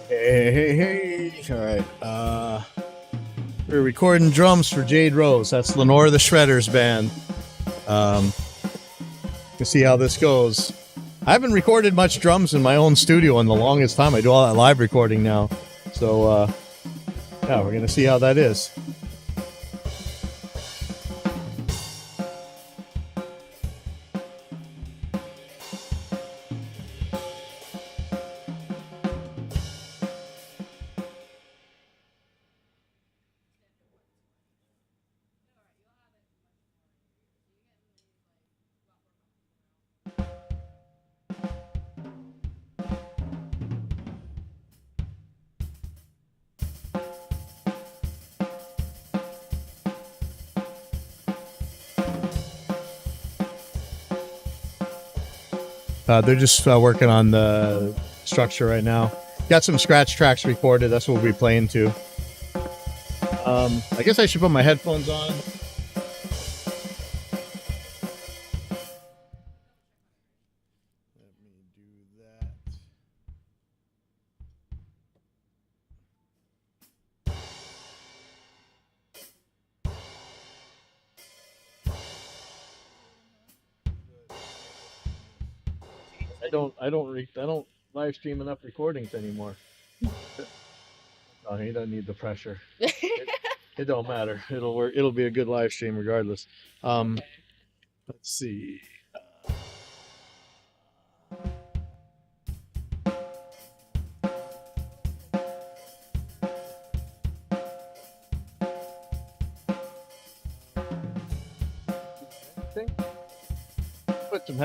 Hey. All right. We're recording drums for Jade Rose. That's Lenore the Shredder's band. To see how this goes. I haven't recorded much drums in my own studio in the longest time. I do all that live recording now. So, yeah, we're going to see how that is. They're just working on the structure right now. Got some scratch tracks recorded. That's what we'll be playing to. I guess I should put my headphones on. Let me do that. I don't live stream enough recordings anymore. Oh, he doesn't need the pressure. It don't matter. It'll work. It'll be a good live stream regardless. Let's see. Put some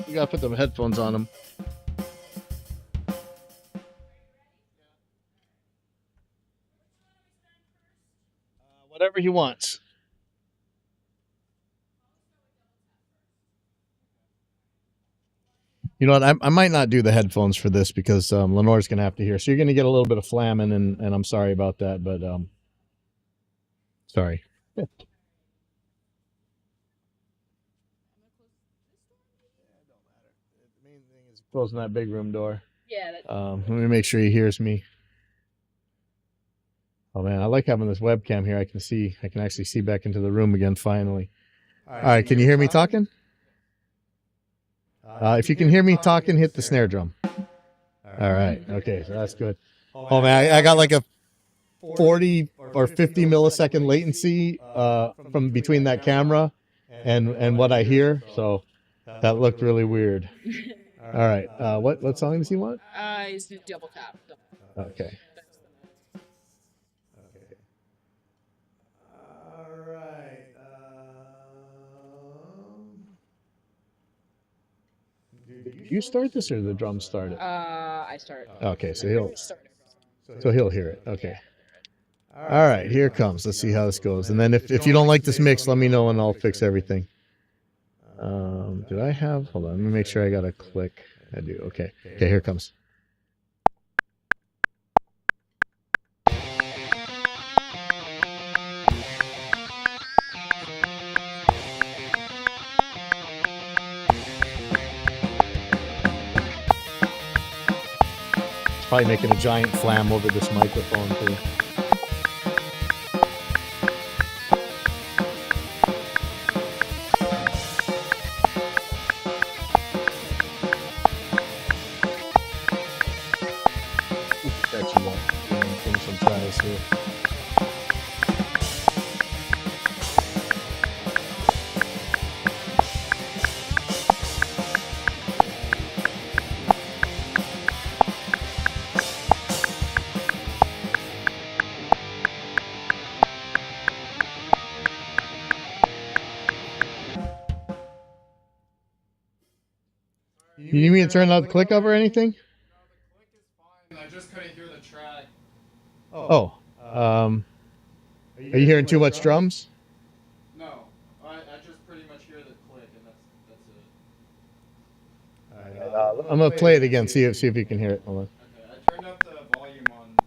you gotta put some headphones on them. Whatever he wants. You know what? I might not do the headphones for this because Lenore's gonna have to hear. So you're gonna get a little bit of flamming, and I'm sorry about that, but sorry. Closing that big room door. Yeah. Let me make sure he hears me. Oh man, I like having this webcam here. I can actually see back into the room again finally. All right, can you hear me talking? If you can hear me talking, hit the snare drum. All right, okay, so that's good. Oh man, I got like a 40 or 50 millisecond latency from between that camera and what I hear, so that looked really weird. All right, what song does he want? He's do double tap. Okay. All right. Did you start this or did the drums start it? I started. Okay, so he'll hear it. Okay. All right, here it comes. Let's see how this goes. And then if you don't like this mix, let me know and I'll fix everything. Did I have? Hold on. Let me make sure I got a click. I do. Okay. Okay, here it comes. It's probably making a giant flam over this microphone too. Here. You need me to turn out the click up or anything? I just couldn't hear the track. Oh. Are you hearing too much drums? No, I just pretty much hear the click, and that's it. All right, I'm gonna play it again. See if you can hear it. Hold on. Okay, I turned up the volume on the.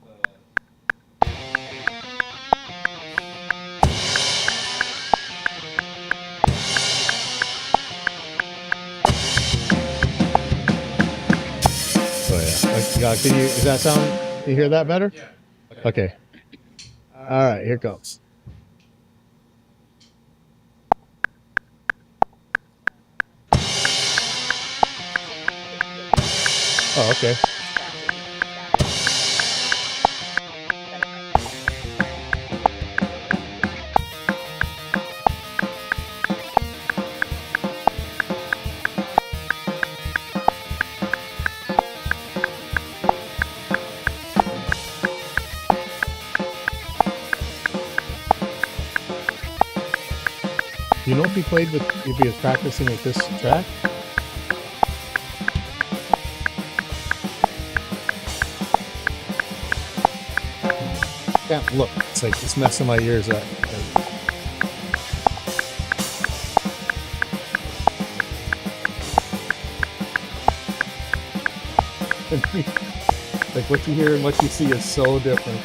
Oh yeah. Can you? Does that sound? You hear that better? Yeah. Okay. All right, here goes. Oh, okay. You know if if he was practicing with this track? Can't look. It's like it's messing my ears up. Like what you hear and what you see is so different.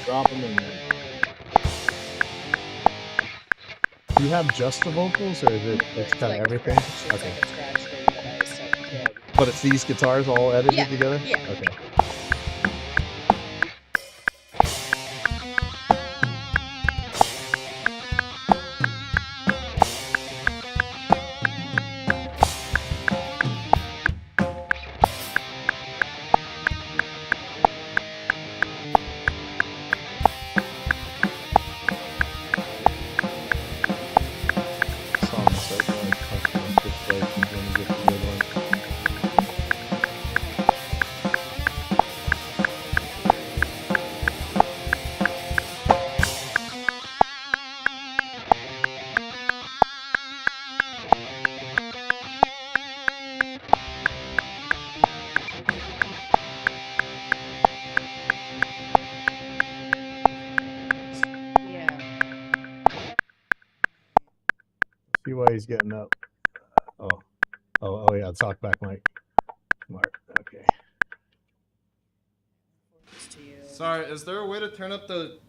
Drop them in there. Do you have just the vocals, or is it's kind of everything? Okay. But it's these guitars all edited Yeah, together? yeah. Okay. Songs like custom display when you get the good one. Yeah. See why he's getting up. Oh yeah, talk back mic. Smart. Okay. Sorry, is there a way to turn up the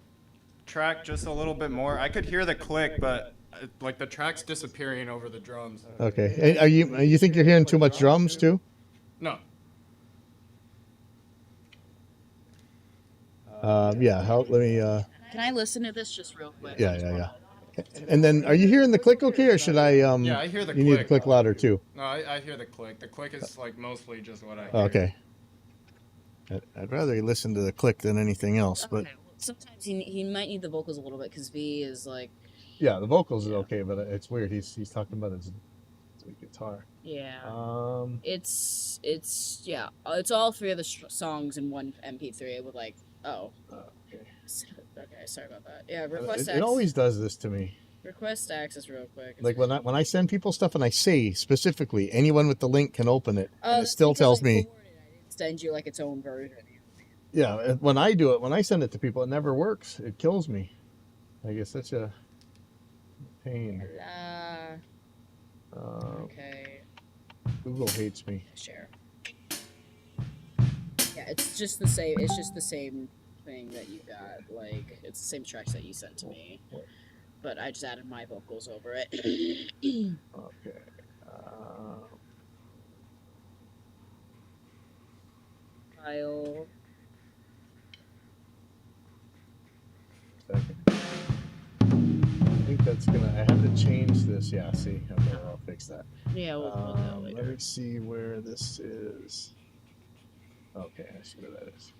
track just a little bit more? I could hear the click, but like the track's disappearing over the drums. Okay. And you think you're hearing too much drums too? No. Yeah. Let me. Can I listen to this just real quick? Yeah. And then, are you hearing the click okay, or should I? Yeah, I hear the You need to click. click louder too. No, I hear the click. The click is like mostly just what I hear. Okay. I'd rather you listen to the click than anything else, but Okay. Well, sometimes he might need the vocals a little bit because V is like, yeah, the vocals is okay, but it's weird. He's talking about his guitar. yeah. Um. It's all three of the songs in one MP3 with like, oh. Okay. Okay, sorry about that. Yeah, request It always does this to me. request access real quick. Like when I send people stuff and I say specifically anyone with the link can open it, and it that's still because tells I me. forwarded it. I didn't send you like its own version. Yeah, when I do it, when I send it to people, it never works. It kills me. Like it's such a pain. Okay. Google hates me. Share. Yeah, it's just the same. It's just the same thing that you got. Like it's the same tracks that you sent to me, but I just added my vocals over it. Okay. File. Second. I think that's gonna. I have to change this. Yeah. See. Okay. I'll fix that. Yeah, we'll do that Let later. me see where this is. Okay, I see where that is.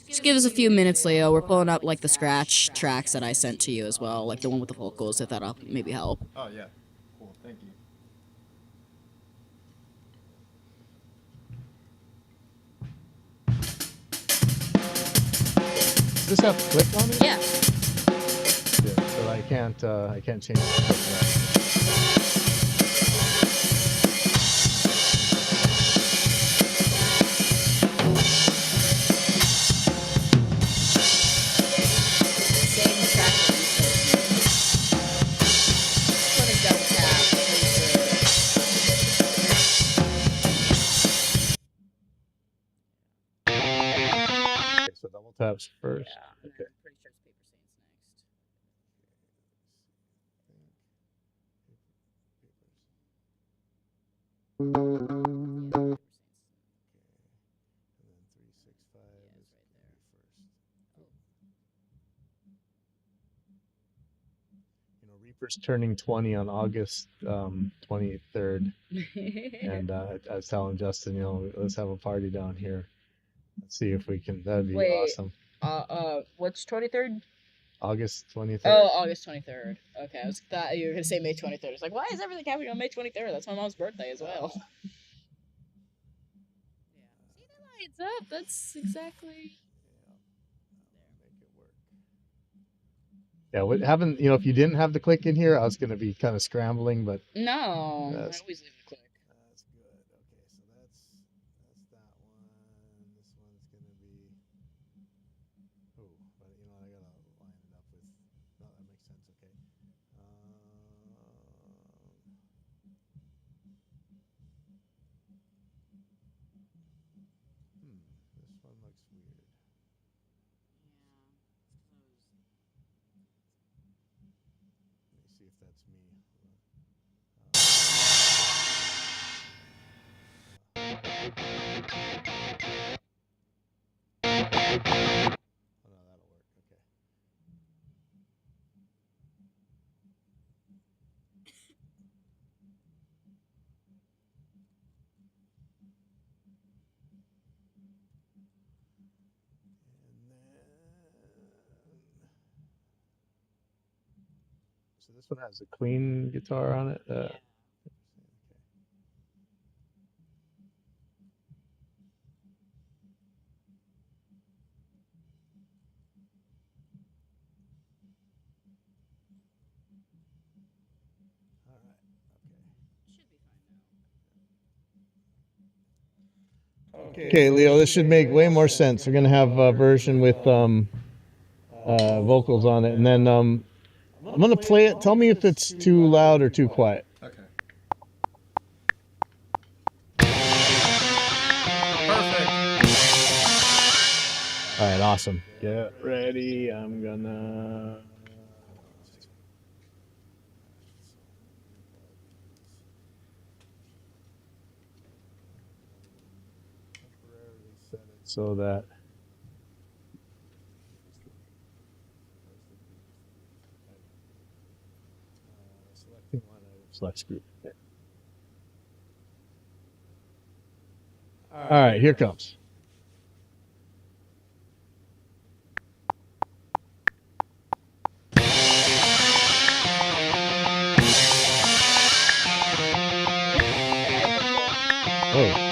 Just give us a few minutes, Leo. We're pulling up like the scratch tracks that I sent to you as well, like the one with the vocals, if that'll maybe help. Oh yeah. Cool. Thank you. Does this have click on it? Yeah. Yeah, so I can't change the click right. Same track that you sent me. This one is double tap. Okay, so double taps first. Yeah, and Okay. I'm pretty sure it's Paper Saints next. Yeah, Paper Saints. And then 365 Yeah, is it's right there. You know, Reaper's turning 20 on August 23rd, and I was telling Justin, you know, let's have a party down here. Let's see if we can. That'd be Wait. awesome. What's 23rd? August 23rd. Oh, August 23rd. Okay, I thought you were gonna say May 23rd. It's like, why is everything happening on May 23rd? That's my mom's birthday as well. Yeah. See, that lines up. That's exactly. Yeah, what haven't you know? If you didn't have the click in here, I was gonna be kind of scrambling, but No, That's- I always leave the click. that's good. Okay, so that's that one. This one's gonna be. Oh, but you know, I gotta line it up with. No, that makes sense. Okay. This one looks weird. Let me see if that's me. Oh no, that'll work. Okay. So this one has a clean guitar on it. Okay. All right. Okay. Okay, Leo, this should make way more sense. We're gonna have a version with vocals on it, and then I'm gonna play it. Tell me if it's too loud or too quiet. Okay. Perfect. All right, awesome. Get ready. I'm gonna. Set it so that. Selecting one item. Select group. All right, here comes. Oh.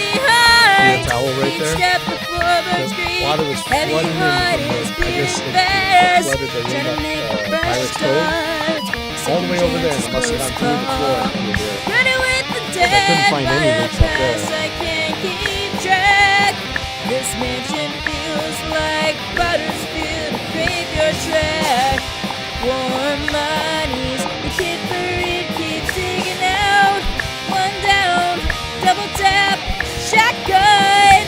Towel right there. The water was flooding in from the, I guess it flooded the room up Pirate's Cove. All the way over there, and it must have gone through the floor. I couldn't find any leaks up there. I can't keep track. This mansion feels like Buttersfield, a graveyard track. Warm bodies, the kid for it keeps digging out. One down, double tap, shotgun.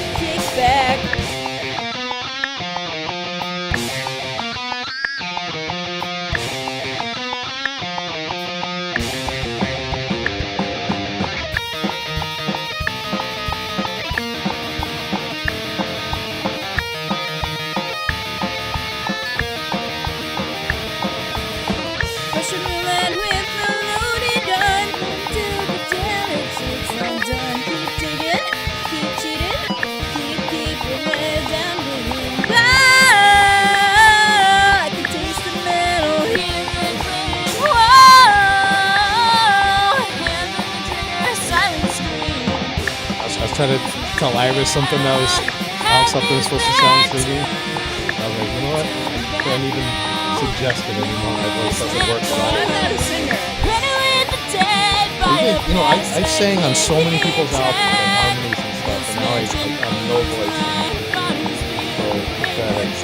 was trying to tell Iris something that was how something was supposed to sound singing. I was like, you know what? I can't even suggest it anymore. My voice doesn't work at all. I'm not a singer. You know, I sang on so many people's albums and harmonies and stuff, and now I'm no voice. So pathetic.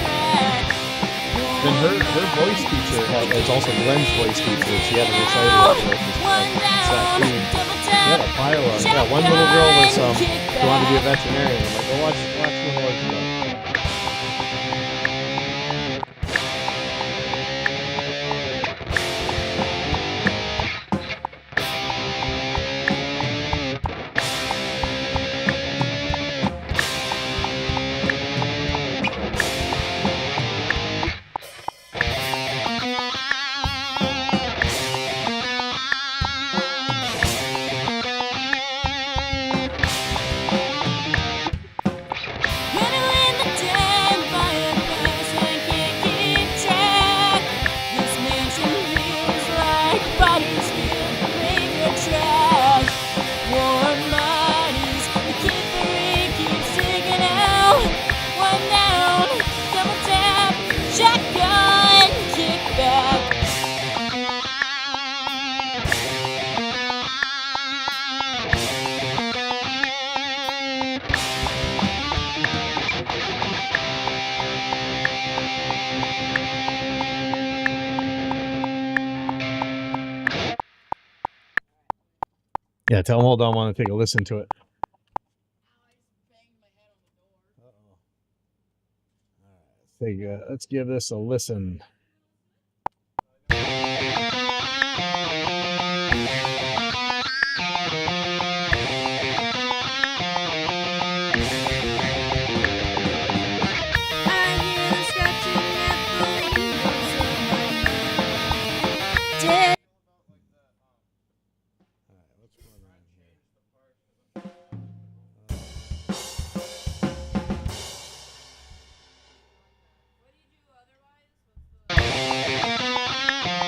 Then her voice teacher is also Glenn's voice teacher. She had a recital for it. She had a pile of, one little girl was who wanted to be a veterinarian. I'm like, go watch Lenore's stuff. Yeah, tell them hold on, I want to take a listen to it. Let's give this a listen.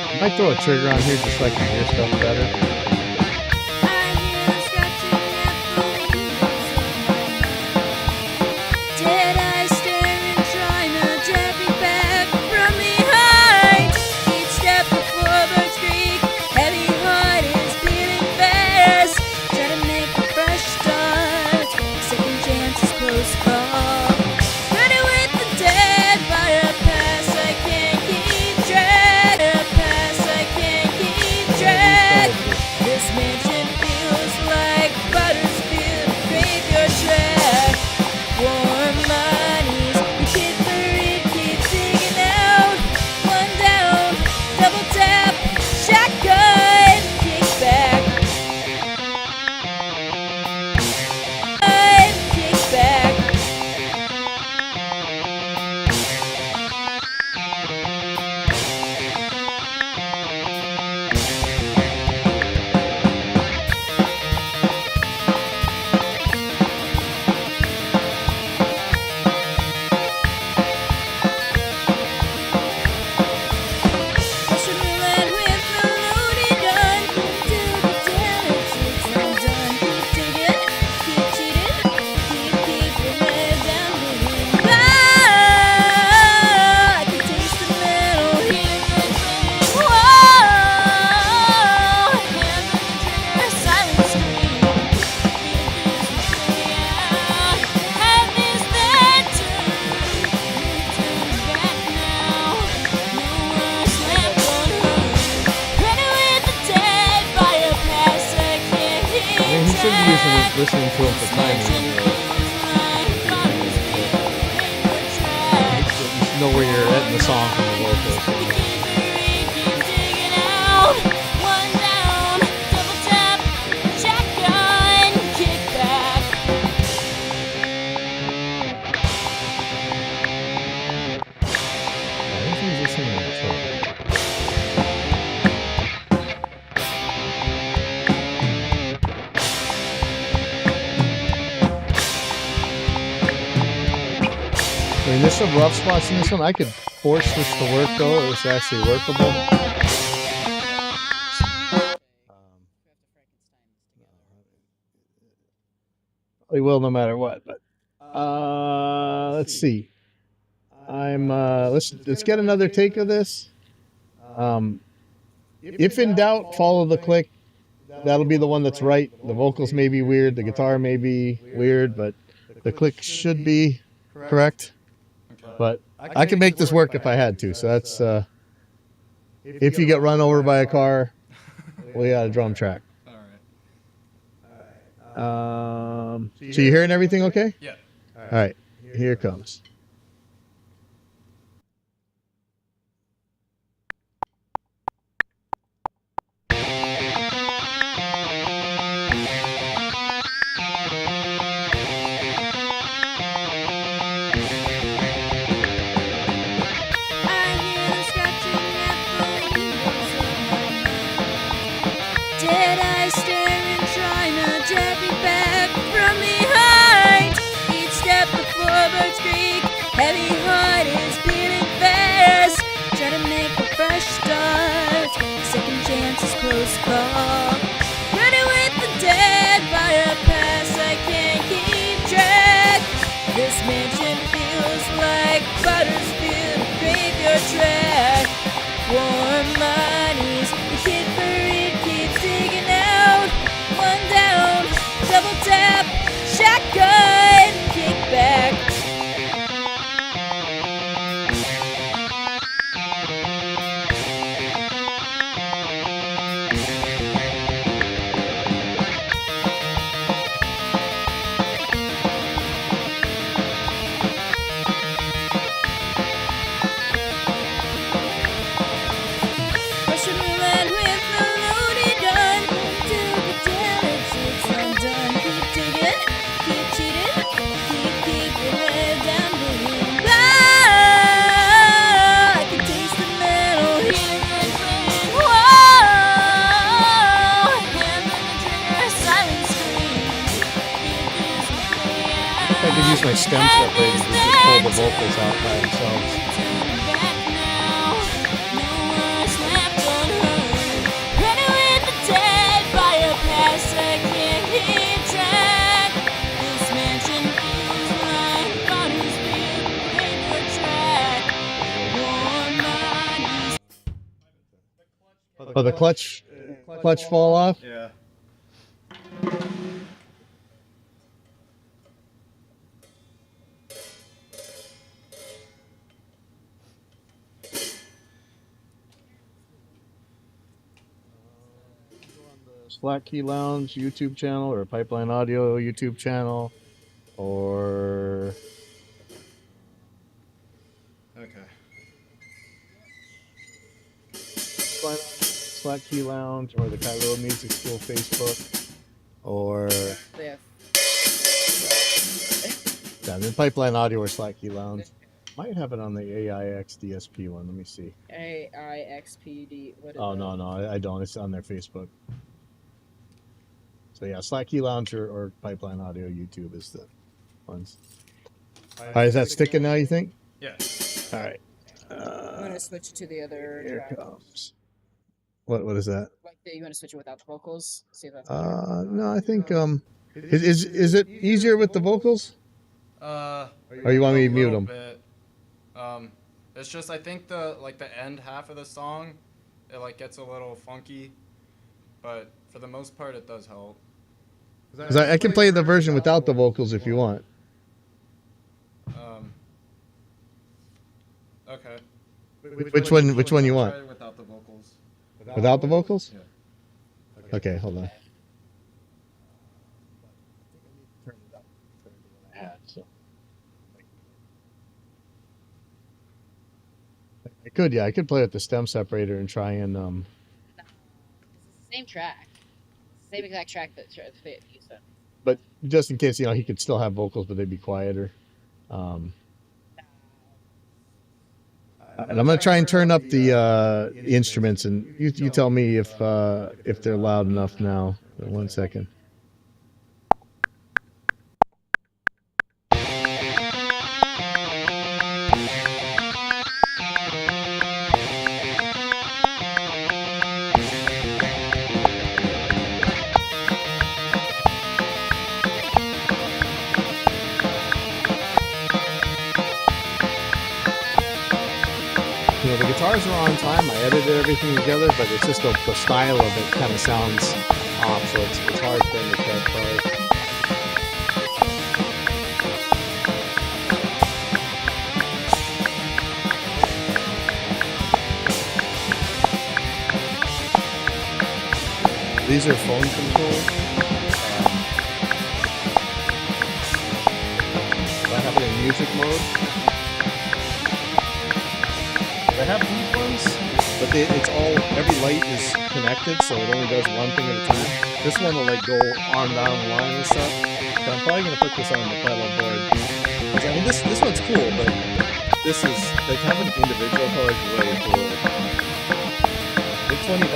I might throw a trigger on here just so I can hear stuff better. Did I stare and try not to be back from behind? Each step before birds creak, heavy heart is beating fast. Try to make a fresh start, second chance is close call. Ready with the dead by a pass I can't keep track. This mansion feels like Buttersfield graveyard track. Warm bodies, the kid for it keeps digging out. One down, double tap, shotgun, kick back. Kick back. Listening to him for timing. You know where you're at in the song from the vocals. Everything's listening to it. I mean, there's some rough spots in this one. I could force this to work though. It's actually workable. probably will no matter what. But let's see. Let's get another take of this. If in doubt, follow the click. That'll be the one that's right. The vocals may be weird, the guitar may be weird, but the click should be correct. But I can make this work if I had to. So that's if you get run over by a car, we got a drum track. All right. So you hearing everything okay? Yeah. All right, here it comes. Did I stare and try not to be back from behind? Each step before birds creak, heavy heart is beating fast. Try to make a fresh start, second chance is close call. Running with the dead by a pass I can't keep track. This mansion feels like Buttersfield, a graveyard track. Warm bodies, the kid buried keeps digging out. One down, double tap, shotgun, kick back. Russian roulette with the loaded gun. Till the damage is undone. Keep digging, keep cheating, keep your head down, digging. Ah, I can taste the metal, hear it ringing. Whoa, hand on the trigger, silent screams. Keep this play out. I could use my stem separator to just pull the vocals out by themselves. Oh, the clutch fall off? Yeah. Slack Key Lounge YouTube channel or Pipeline Audio YouTube channel or Okay. Slack Key Lounge or the Cairo Music School Facebook or Yeah. the Pipeline Audio or Slack Key Lounge. Might have it on the AIX DSP one. Let me see. AIXPD. What is Oh that? no, I don't. It's on their Facebook. So yeah, Slack Key Lounge or Pipeline Audio YouTube is the ones. All right, is that sticking now? You think? Yeah. All right. I'm gonna switch to the other Here track. comes. What is that? Like, you want to switch it without the vocals? See if that's better. No, I think is it easier with the vocals? Or you want me to mute little them? bit. It's just I think the end half of the song, it like gets a little funky, but for the most part it does help. 'Cause I can play the version without the vocals if you want. Okay. Which one you want? Try without the vocals. Without the vocals? Yeah. Okay, hold on. I could, yeah, I could play with the stem separator and try and It's the same track. Same exact track that Fit used. but just in case, he could still have vocals, but they'd be quieter. And I'm gonna try and turn up the instruments, and you tell me if they're loud enough now. 1 second. guitars are on time. I edited everything together, but it's just the style of it kind of sounds off, so it's hard for him to catch probably. These are phone controls. I have it in music mode. I have these ones, but it's all, every light is connected, so it only does one thing at a time. This one will like go on down the line and stuff. So I'm probably gonna put this on the pedal board. I mean, this one's cool, but this is like having individual colors is way cool. It's $20.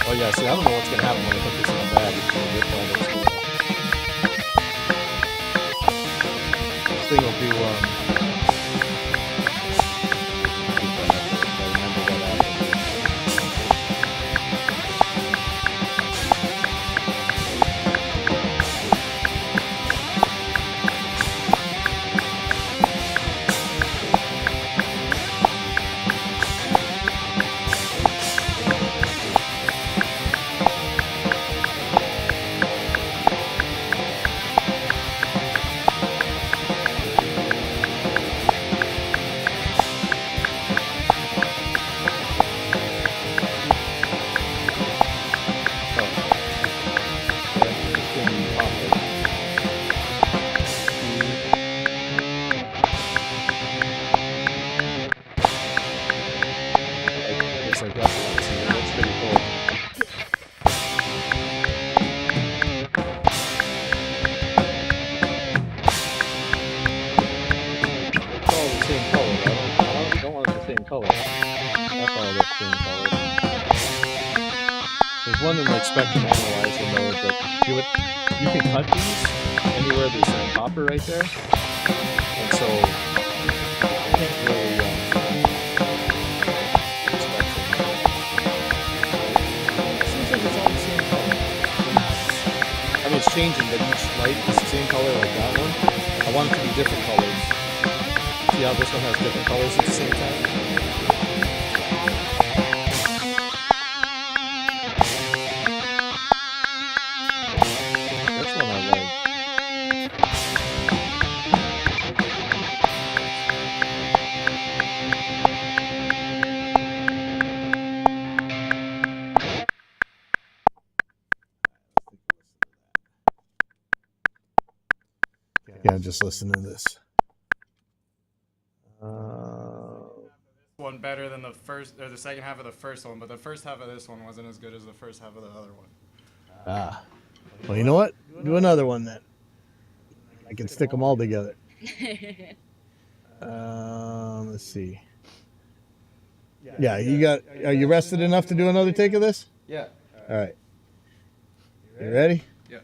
Oh yeah, see, I don't know what's gonna happen when I put this in the bag. It's gonna rip all this stuff. This thing will do, I remember what like that. That's pretty cool. It's all the same color. I don't want it the same color. That's all the same color. There's one in like spectrum analyzer mode that you can cut these anywhere there's a copper right there, and so you can't really. It's changing, but each light is the same color like that one. I want it to be different colors. See how this one has different colors at the same time? That's one I like. Yeah, just listen to this. One better than the first or the second half of the first one, but the first half of this one wasn't as good as the first half of the other one. Well, you know what? Do another one then. I can stick them all together. Let's see. Yeah, are you rested enough to do another take of this? Yeah. All right. You ready? Yeah.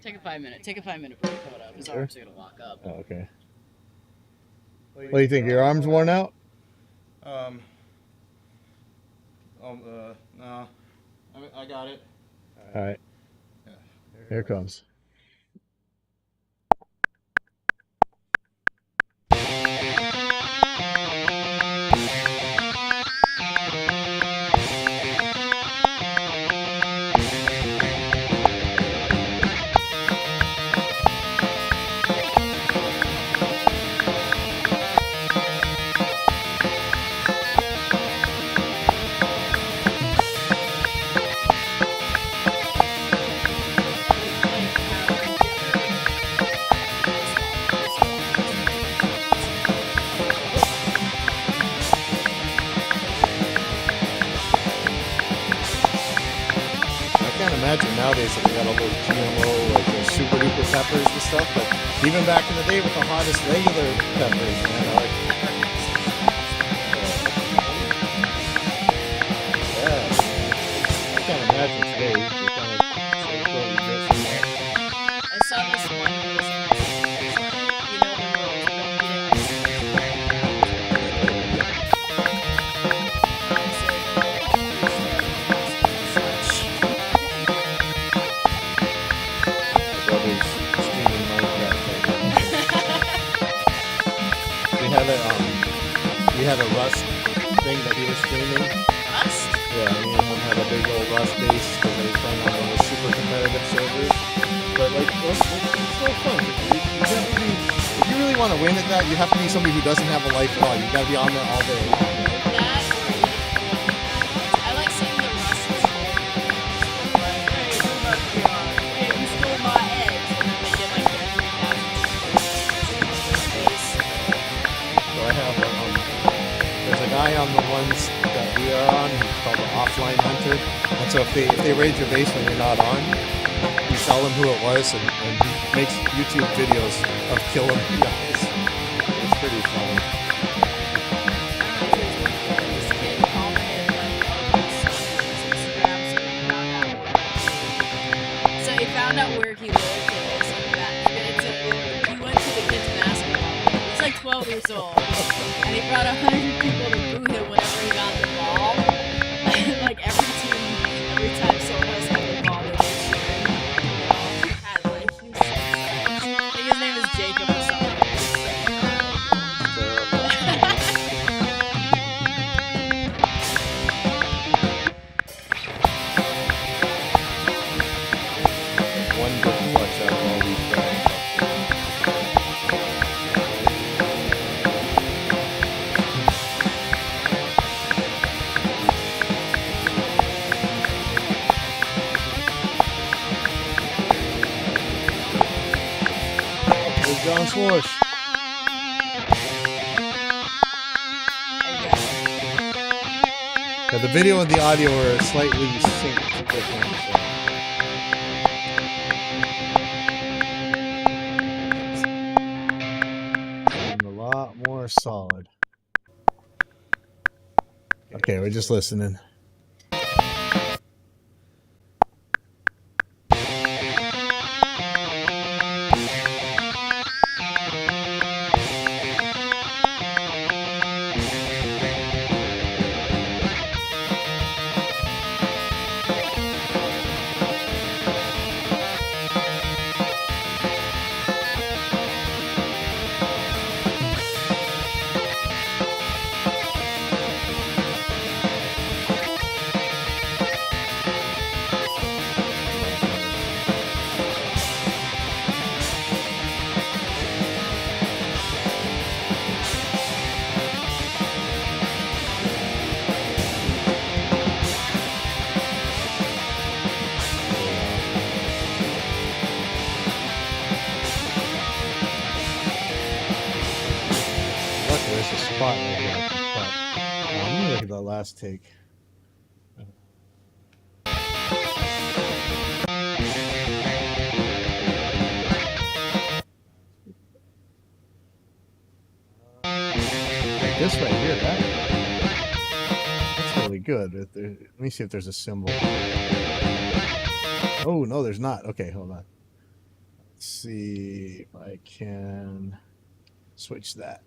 Take a 5 minute. Take a 5 minute break. Hold up. His arms are gonna lock up. Oh, okay. What do you think? Your arms worn out? No. I got it. All right. Yeah. Here it comes. Imagine nowadays that we got all those GMO, like those super duper peppers and stuff, but even back in the day with the hottest regular peppers, man, I can't imagine today. I saw this one. You know the rules. streaming. Rust? Yeah, me and him had a big old Rust base because they were playing on one of those super competitive servers. But like, it's so fun. If you really want to win at that, you have to be somebody who doesn't have a life at all. You got to be on there all day long. That or you I like seeing the Rust score. Like, hey, who must be on? Hey, you stole my eggs. And then they get like their 3,000 base. So I have there's a guy on the ones that we are on. He's called the Offline Hunter. And so if they raid your base when you're not on, you tell them who it was, and he makes YouTube videos of killing guys. It's pretty fun. This kid commented like on his Instagram, so he found out where he lived and it was like that. He went to the kid's basketball game. He's like 12 years old, and he brought 100 people to boo him whenever he got the ball. Like every time someone else got the ball, they made sure they all had like huge I think his name is Jacob or something. One good flex out of all these guys. There's John Swoosh. Yeah, the video and the audio are slightly synced different. So. A lot more solid. Okay, we're just listening. Luckily, there's a spot right here. But, let me look at that last take. Like this right here, that's really good. Let me see if there's a symbol. Oh, no, there's not. Okay, hold on. Let's see if I can switch that.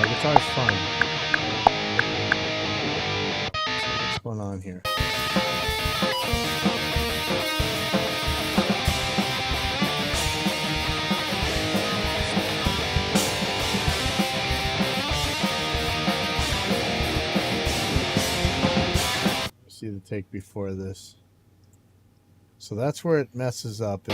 Guitar's fine. What's going on here? See the take before this. So that's where it messes up.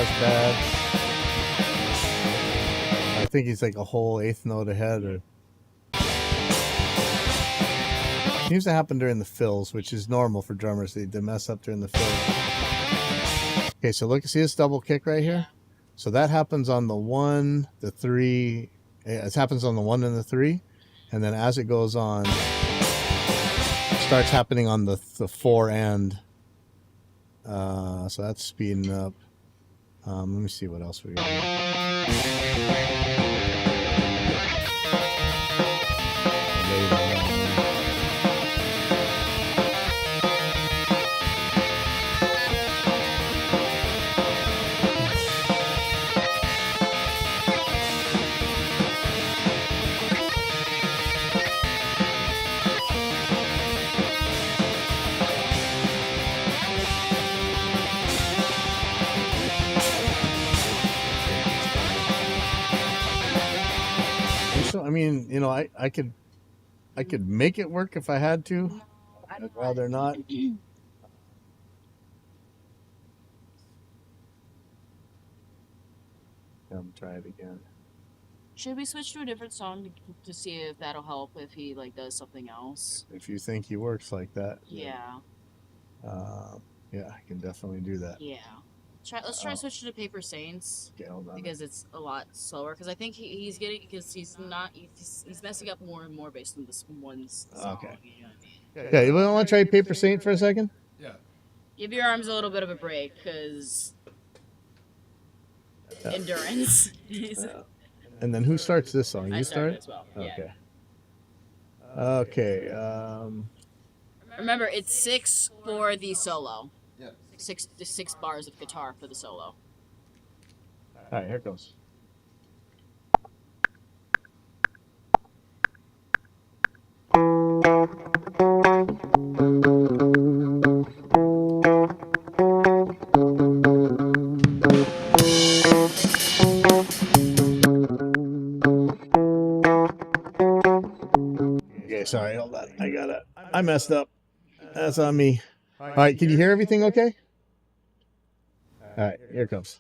as bad. I think he's like a whole eighth note ahead. Or seems to happen during the fills, which is normal for drummers. They mess up during the fills. Okay, so look, see this double kick right here? So that happens on the 1, the 3. It happens on the 1 and the 3. And then as it goes on, it starts happening on the 4 and. So that's speeding up. Let me see what else we got. So, I mean, you know, I could make it work if I had to. I'd rather not. Try it again. Should we switch to a different song to see if that'll help if he like does something else? If you think he works like that. Yeah. Yeah, I can definitely do that. Yeah. Let's try switching to Paper Saints Okay, hold on. because it's a lot slower. Because I think he's messing up more and more based on this one song. Okay. You know what I mean? Yeah, you want to try Paper Saint for a second? Yeah. Give your arms a little bit of a break because endurance. And then who starts this song? I You started start? as well. Yeah. Okay. Okay. Remember, it's 6 for the solo. Yeah. 6 bars of guitar for the solo. All right, here it goes. Okay, sorry, hold on. I messed up. That's on me. All right, can you hear everything okay? All right, here it comes.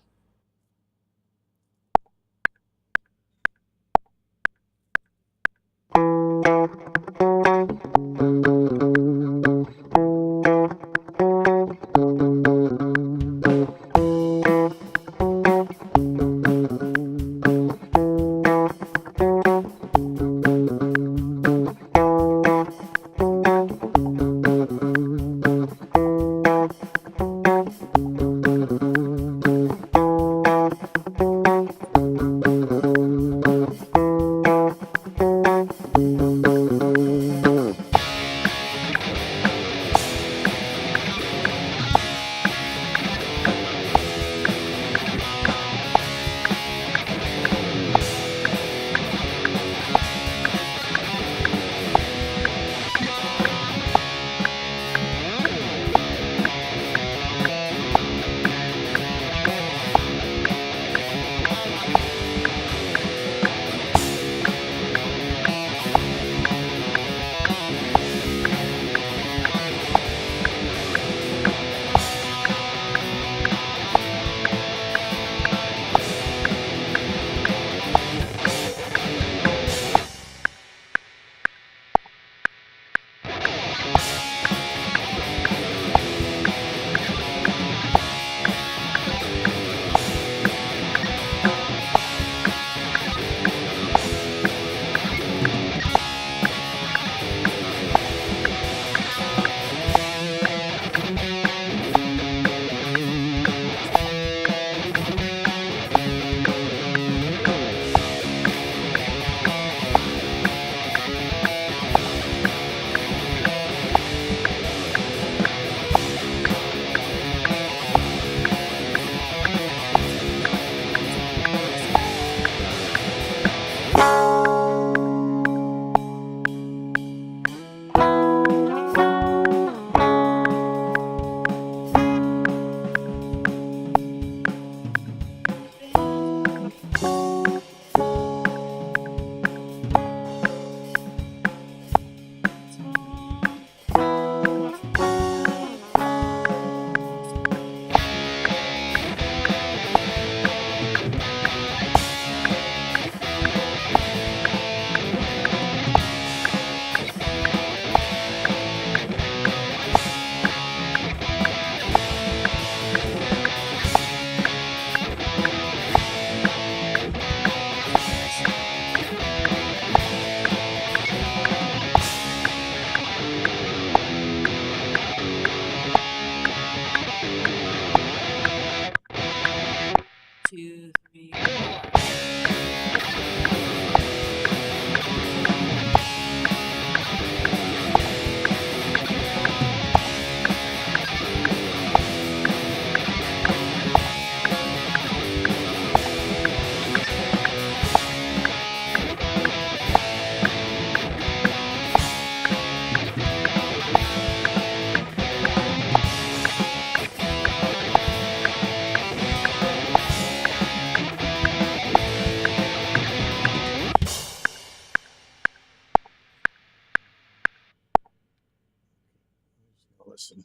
listen.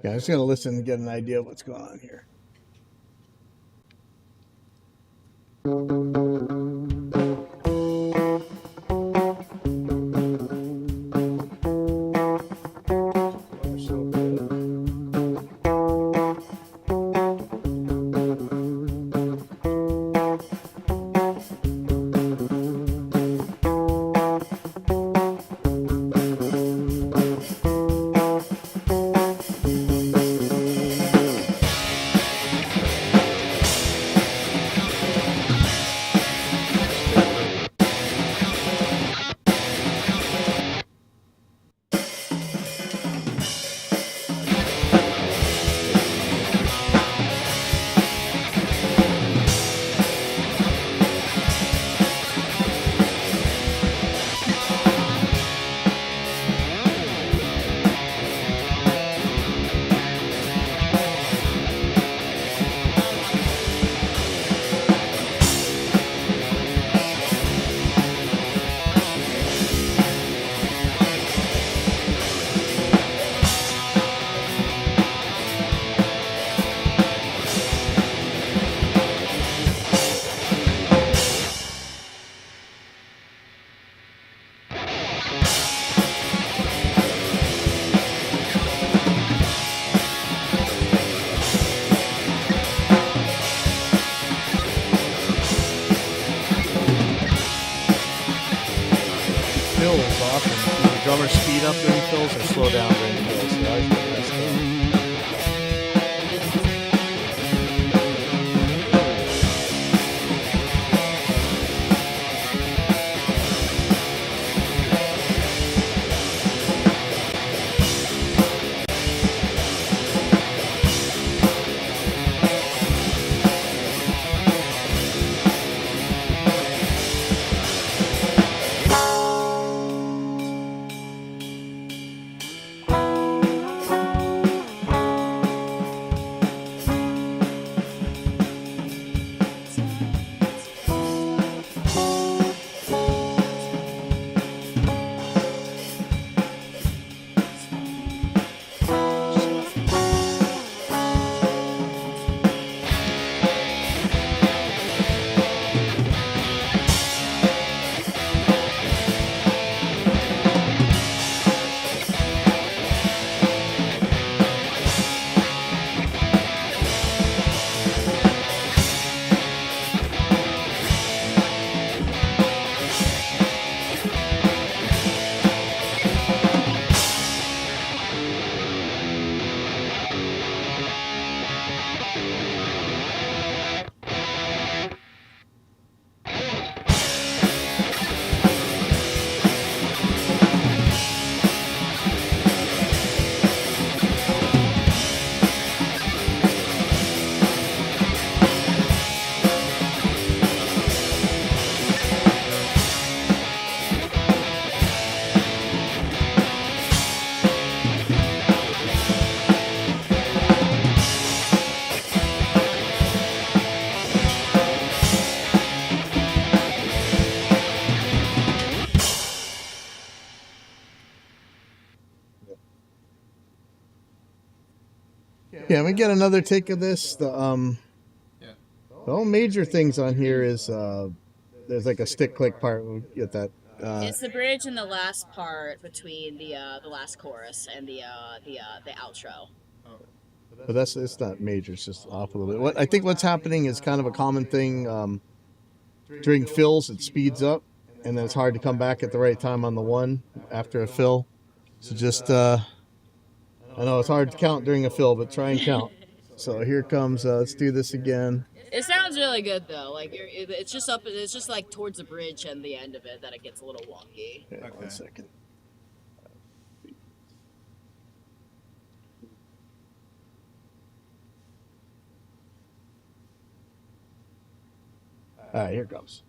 Yeah, I'm just gonna listen and get an idea of what's going on here. Fills often. The drummers speed up during fills or slow down during fills. So I always get that stuff. Yeah, we get another take of this. The all major things on here is there's like a stick click part. We'll get that. It's the bridge in the last part between the last chorus and the outro. But it's not major. It's just off a little bit. I think what's happening is kind of a common thing during fills. It speeds up, and then it's hard to come back at the right time on the one after a fill. So just I know it's hard to count during a fill, but try and count. So here comes. Let's do this again. It sounds really good though. Like it's just up. It's just like towards the bridge and the end of it that it gets a little wonky. Okay, 1 second. All right, here it comes.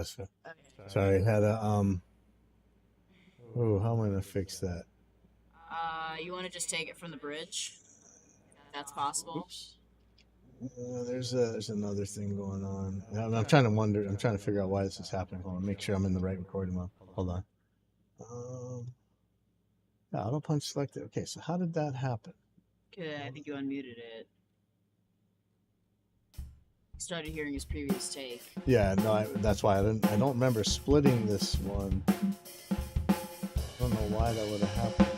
that's fine. Okay. Sorry, I had a Oh, how am I gonna fix that? You want to just take it from the bridge? If that's possible. Oops. There's another thing going on. I'm trying to wonder. I'm trying to figure out why this is happening. Hold on, make sure I'm in the right recording mode. Hold on. Yeah, auto punch selected. Okay, so how did that happen? Okay, I think you unmuted it. Started hearing his previous take. Yeah, no, that's why I don't remember splitting this one. I don't know why that would have happened.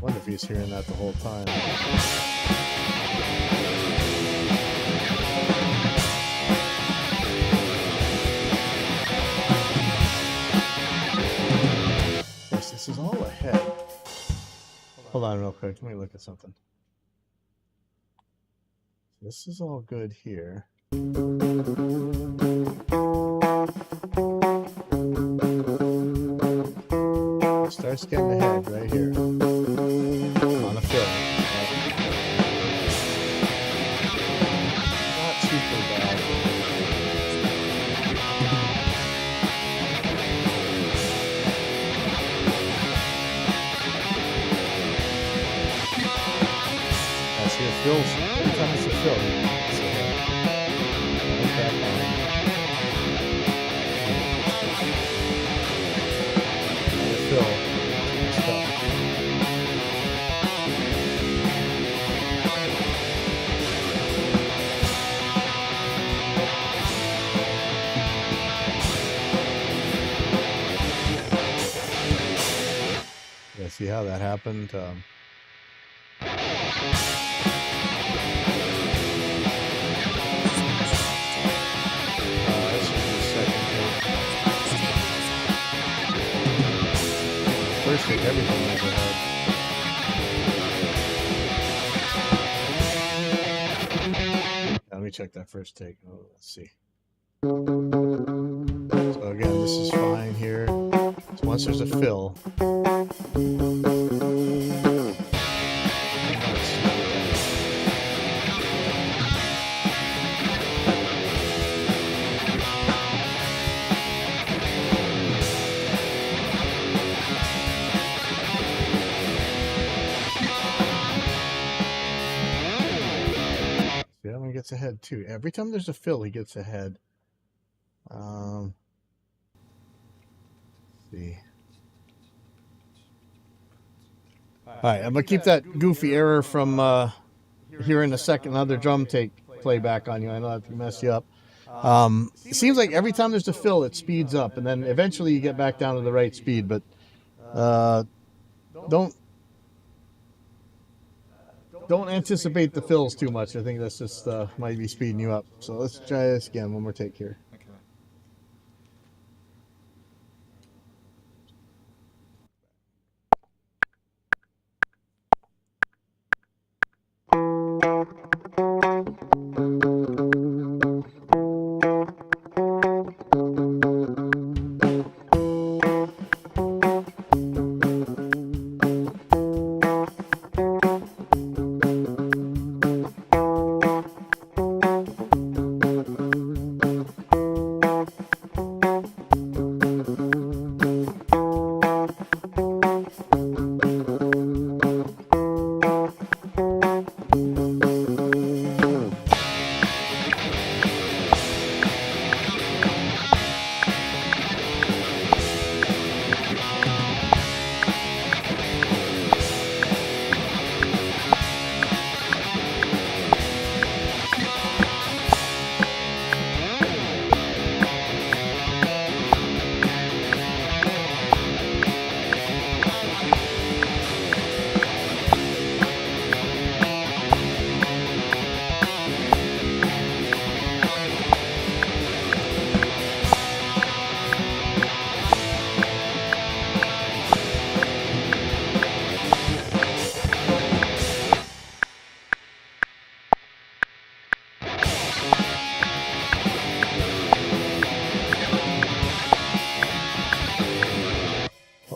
Wonder if he's hearing that the whole time. Yes, this is all ahead. Hold on real quick. Let me look at something. This is all good here. Starts getting ahead right here. On a fill. Not super bad. That's your fills. Every time it's a fill, it's ahead. Right back on. Another fill. Stuff. Yeah, see how that happened? This is the second take. First take, everything was ahead. Let me check that first take. Oh, let's see. So again, this is fine here. So once there's a fill. See, that one gets ahead too. Every time there's a fill, he gets ahead. See. All right, I'm gonna keep that goofy error from hearing another drum take play back on you. I know that messed you up. It seems like every time there's a fill, it speeds up, and then eventually you get back down to the right speed. But don't anticipate the fills too much. I think that's just might be speeding you up. So let's try this again. One more take here. Okay.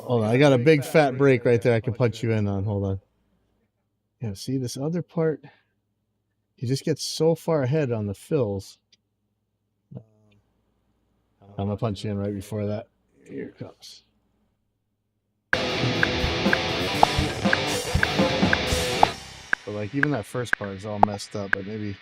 Hold on, I got a big fat break right there. I can punch you in on. Hold on. Yeah, see this other part? he just gets so far ahead on the fills. I'm gonna punch you in right before that. Here it comes. But like even that first part is all messed up, but maybe.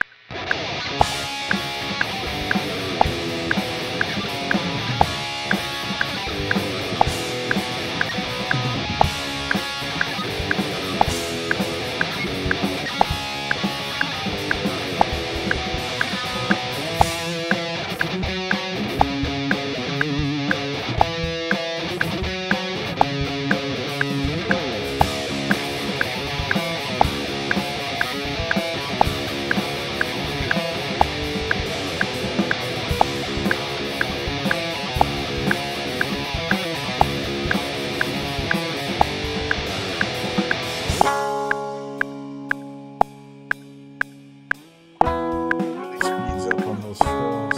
Speeds up on those fills.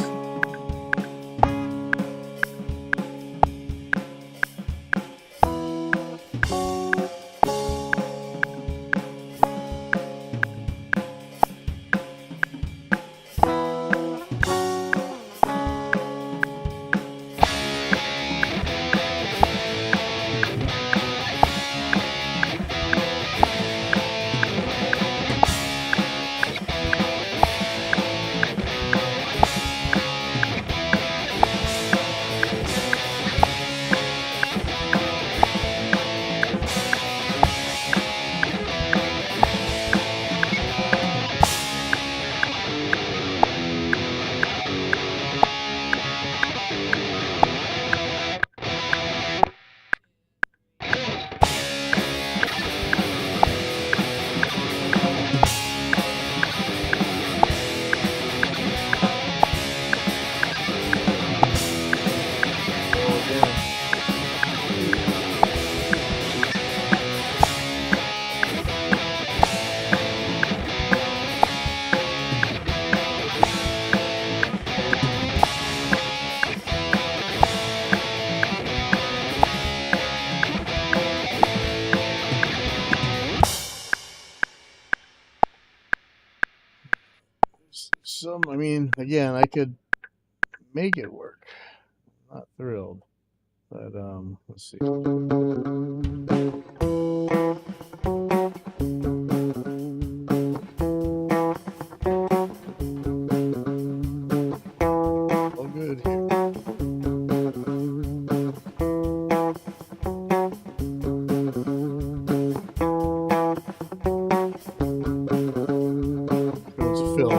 I mean, again, I could make it work. Not thrilled, but let's see. All good here. Goes Phil.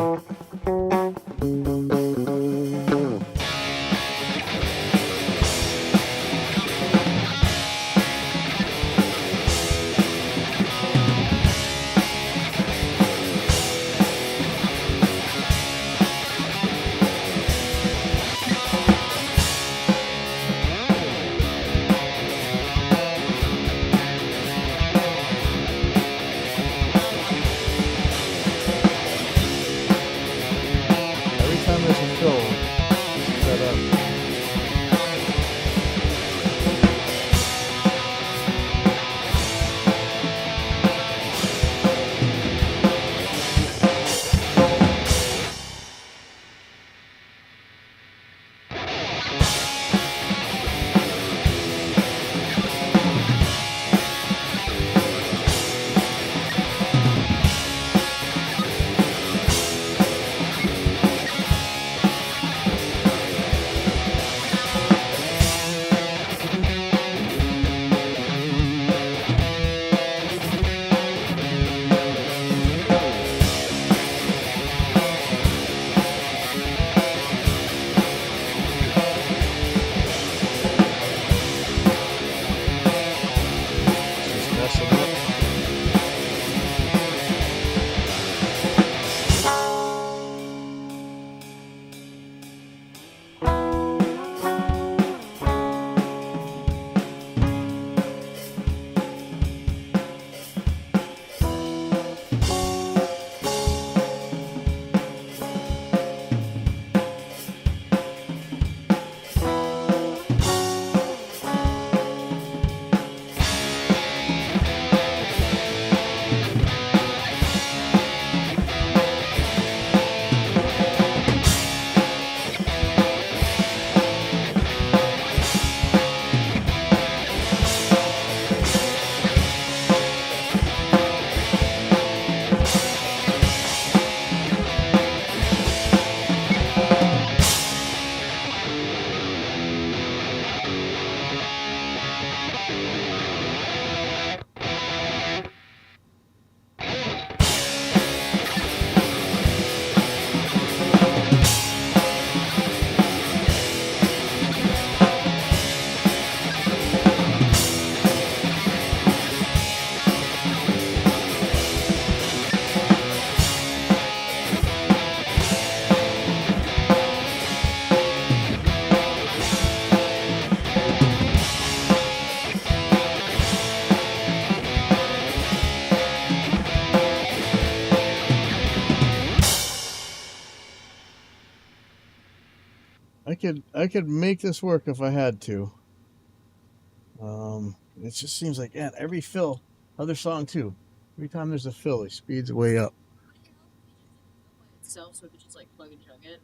could make this work if I had to. It just seems like every fill, other song too. Every time there's a fill, it speeds way up. Itself, so we could just like plug and chug it.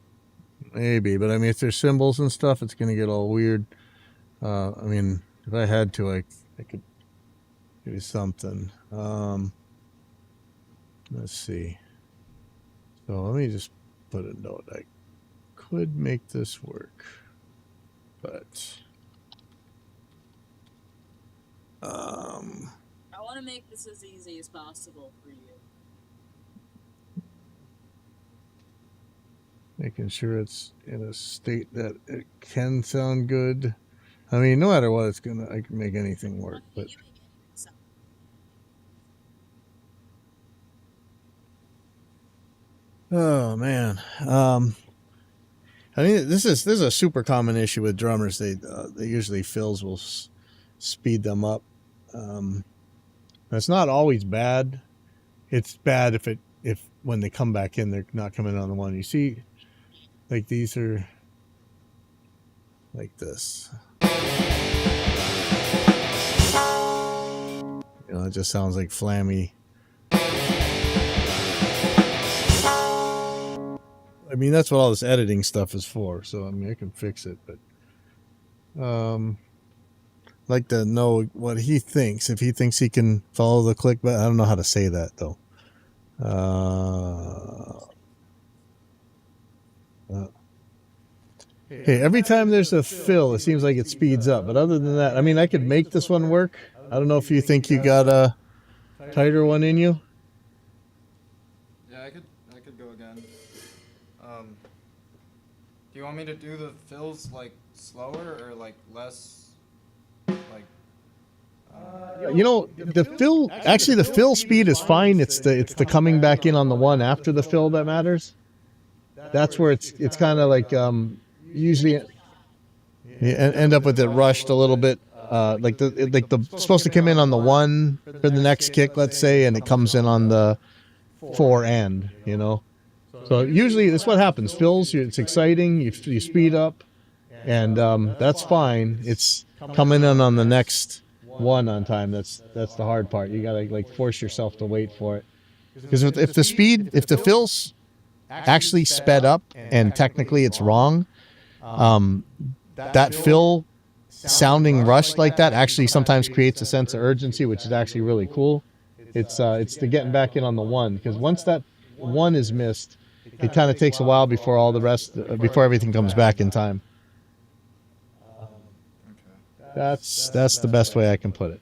Maybe, but I mean, if there's cymbals and stuff, it's gonna get all weird. I mean, if I had to, I could do something. Let's see. So let me just put a note. I could make this work, but I want to make this as easy as possible for you. making sure it's in a state that it can sound good. I mean, no matter what, I can make anything work, but. Oh man, I mean, this is a super common issue with drummers. They usually fills will speed them up. It's not always bad. It's bad if when they come back in, they're not coming on the one. You see, like these are like this. You know, it just sounds like flammy. I mean, that's what all this editing stuff is for. So, I mean, I can fix it, but like to know what he thinks. If he thinks he can follow the click, but I don't know how to say that though. Okay, every time there's a fill, it seems like it speeds up. But other than that, I mean, I could make this one work. I don't know if you think you got a tighter one in you. Yeah, I could go again. Do you want me to do the fills like slower or like less? Like. You know, the fill speed is fine. It's the coming back in on the one after the fill that matters. That's where it's kind of like usually you end up with it rushed a little bit. Like the supposed to come in on the one for the next kick, let's say, and it comes in on the four end. You know, so usually that's what happens. Fills, it's exciting. You speed up, and that's fine. It's coming in on the next one on time. That's the hard part. You gotta like force yourself to wait for it, because if the fills actually sped up and technically it's wrong, that fill sounding rushed like that actually sometimes creates a sense of urgency, which is actually really cool. It's the getting back in on the one, because once that one is missed, it kind of takes a while before all the rest, before everything comes back in time. That's the best way I can put it.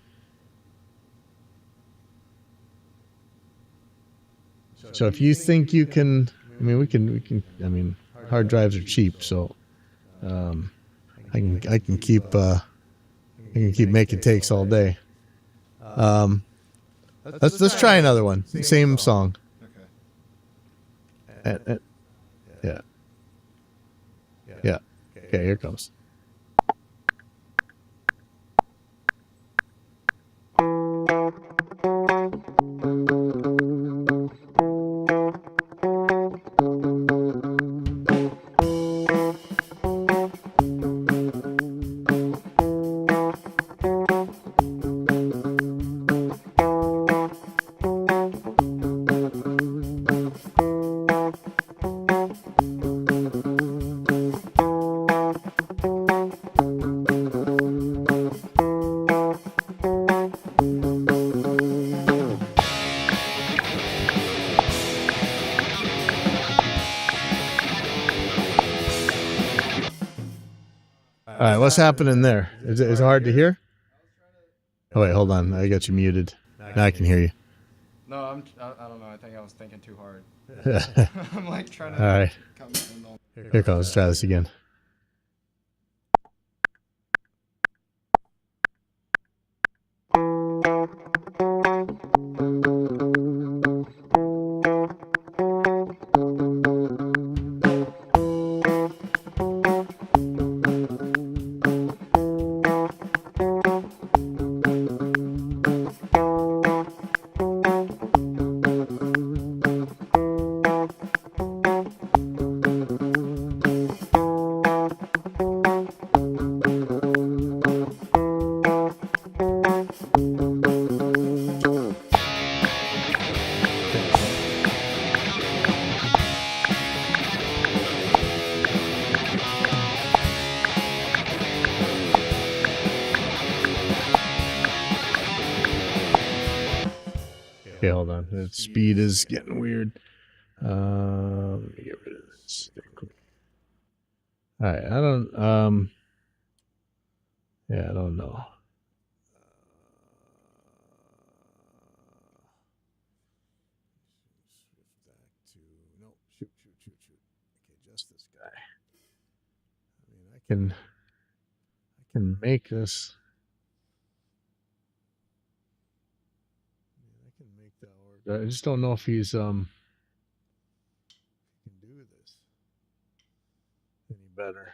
So if you think you can, I mean, we can. I mean, hard drives are cheap, so I can keep making takes all day. Let's try another one. Same song. Okay. Yeah. Okay, here it comes. All right, what's happening there? Is it hard to hear? Oh wait, hold on. I got you muted. Now I can hear you. No, I don't know. I think I was thinking too hard. I'm like trying to. All right, Come in on. here it goes. Let's try this again. Okay, hold on. The speed is getting weird. Let me get rid of this. All right, I don't. Yeah, I don't know. No, shoot. Okay, just this guy. I mean, I can make this. I can make that work. I just don't know if he's can do this any better.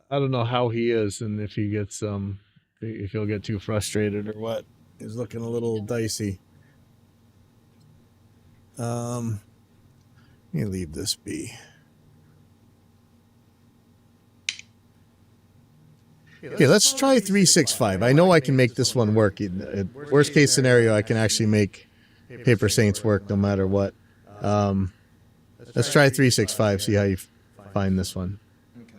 I don't know how he is, and if he gets if he'll get too frustrated or what. He's looking a little dicey. Let me leave this be. Okay, let's try 365. I know I can make this one work. Worst case scenario, I can actually make Paper Saints work no matter what. Let's try 365. See how you find this one. Okay.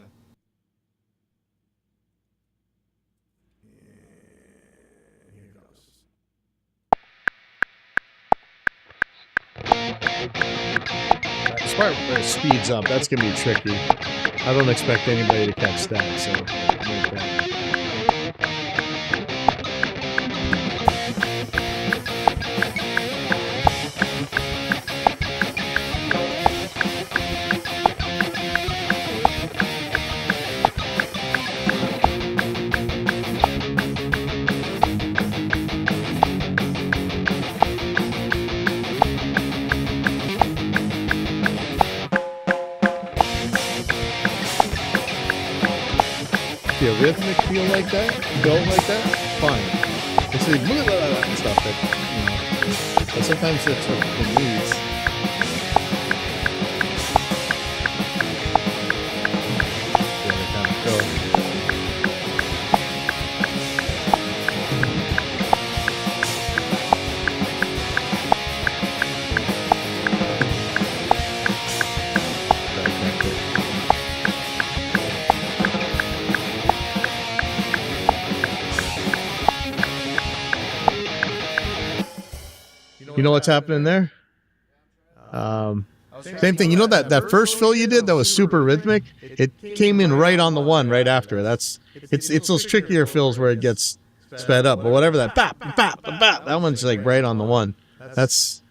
This part where it speeds up, that's gonna be tricky. I don't expect anybody to catch that, so like that. A rhythmic feel like that, built like that, fine. It's like blah, blah, blah, and stuff that, but sometimes it's what it needs. Yeah, they kind of go. You know what's happening there? Same thing. You know that first fill you did that was super rhythmic? It came in right on the one right after. It's those trickier fills where it gets sped up. But whatever that bap, bap, bap, that one's like right on the one. That's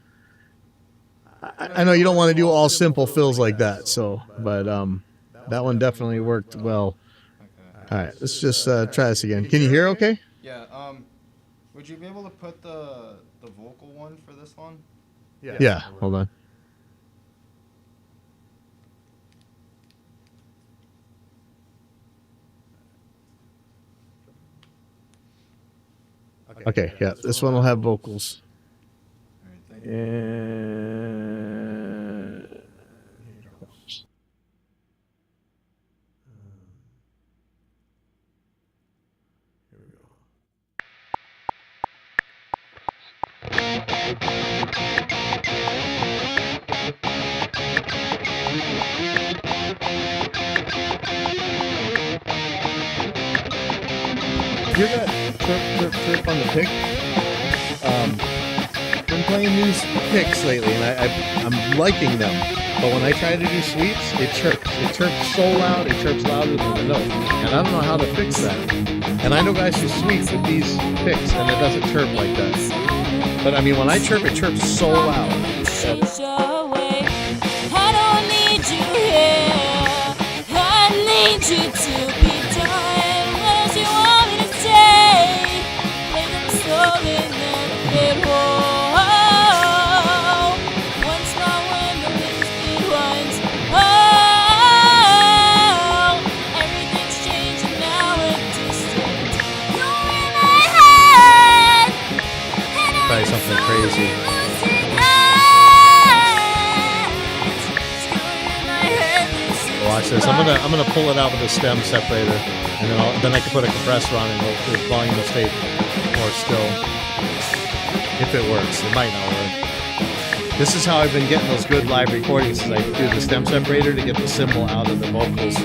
I know you don't want to do all simple fills like that. So, but that one definitely worked well. Okay. All right, let's just try this again. Can you hear? Okay. Yeah. Would you be able to put the vocal one for this one? Yeah. Hold on. Okay. Yeah. This one will have vocals. All right. Thank you. And here we go. You hear that chirp on the pick? Been playing these picks lately, and I'm liking them. But when I try to do sweeps, it chirps. It chirps so loud, it chirps louder than the note. And I don't know how to fix that. And I know guys who sweep with these picks, and it doesn't chirp like that. But I mean, when I chirp, it chirps so loud. Chase your way. I don't need you here. I need you to be done. What else you want me to say? Make them slowly then it whoa. Once my window is it winds. Oh, everything's changing now and distant. You're in my head. Try something crazy. Watch this. I'm gonna pull it out with a stem separator, and then I can put a compressor on it, and the volume will stay more still. If it works, it might not work. This is how I've been getting those good live recordings. Is I do the stem separator to get the cymbal out of the vocals.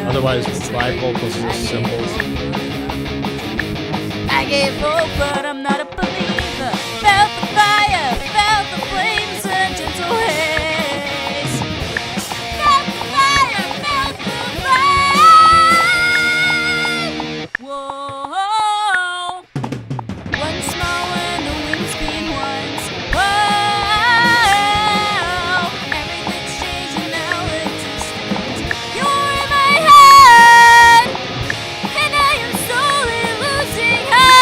Otherwise, live vocals are just cymbals. I gave hope, but I'm not a believer. Felt the fire, felt the flames in a gentle haze. Felt the fire, felt the flame. Whoa, one small when the wings being once. Whoa, everything's changing now. It's you're in my head, and I am slowly losing heart.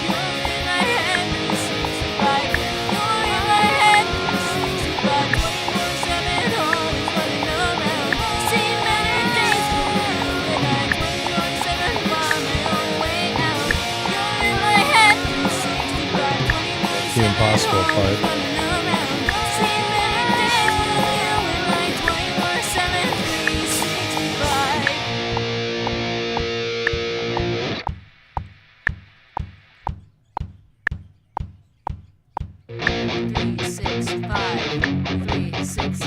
You're in my head, 365. You're in my head, 365. 24/7, always running around. Seen better days for you and I. 24/7, find my own way out. You're in my head, 365. 24/7, The impossible part. always running around. Seen better days for you and I. 24/7, 365. 365.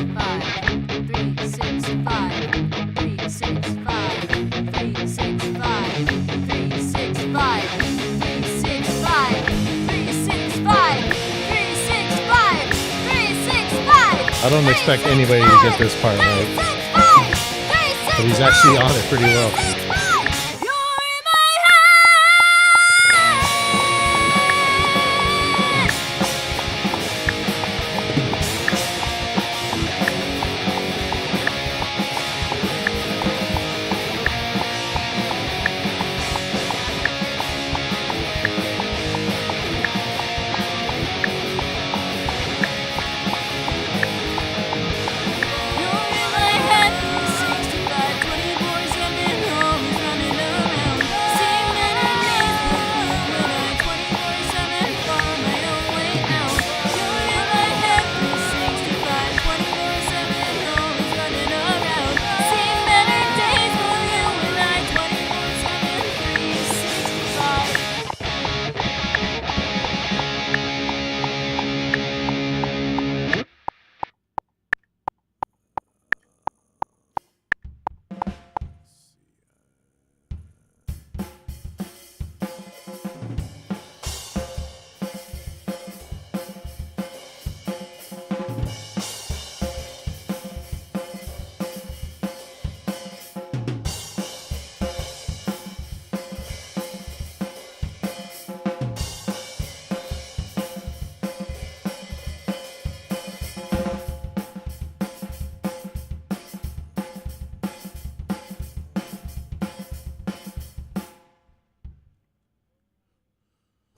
I don't expect anybody to get this part right, but he's actually on it pretty well.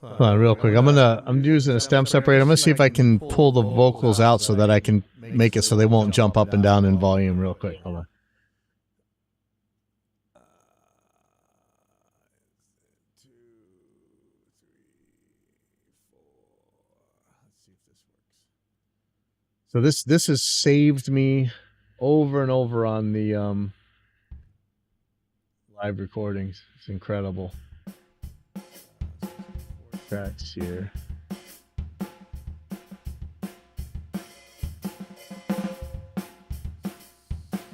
Hold on, real quick. I'm using a stem separator. I'm gonna see if I can pull the vocals out so that I can make it so they won't jump up and down in volume real quick. Hold on. So this has saved me over and over on the live recordings. It's incredible. Tracks here.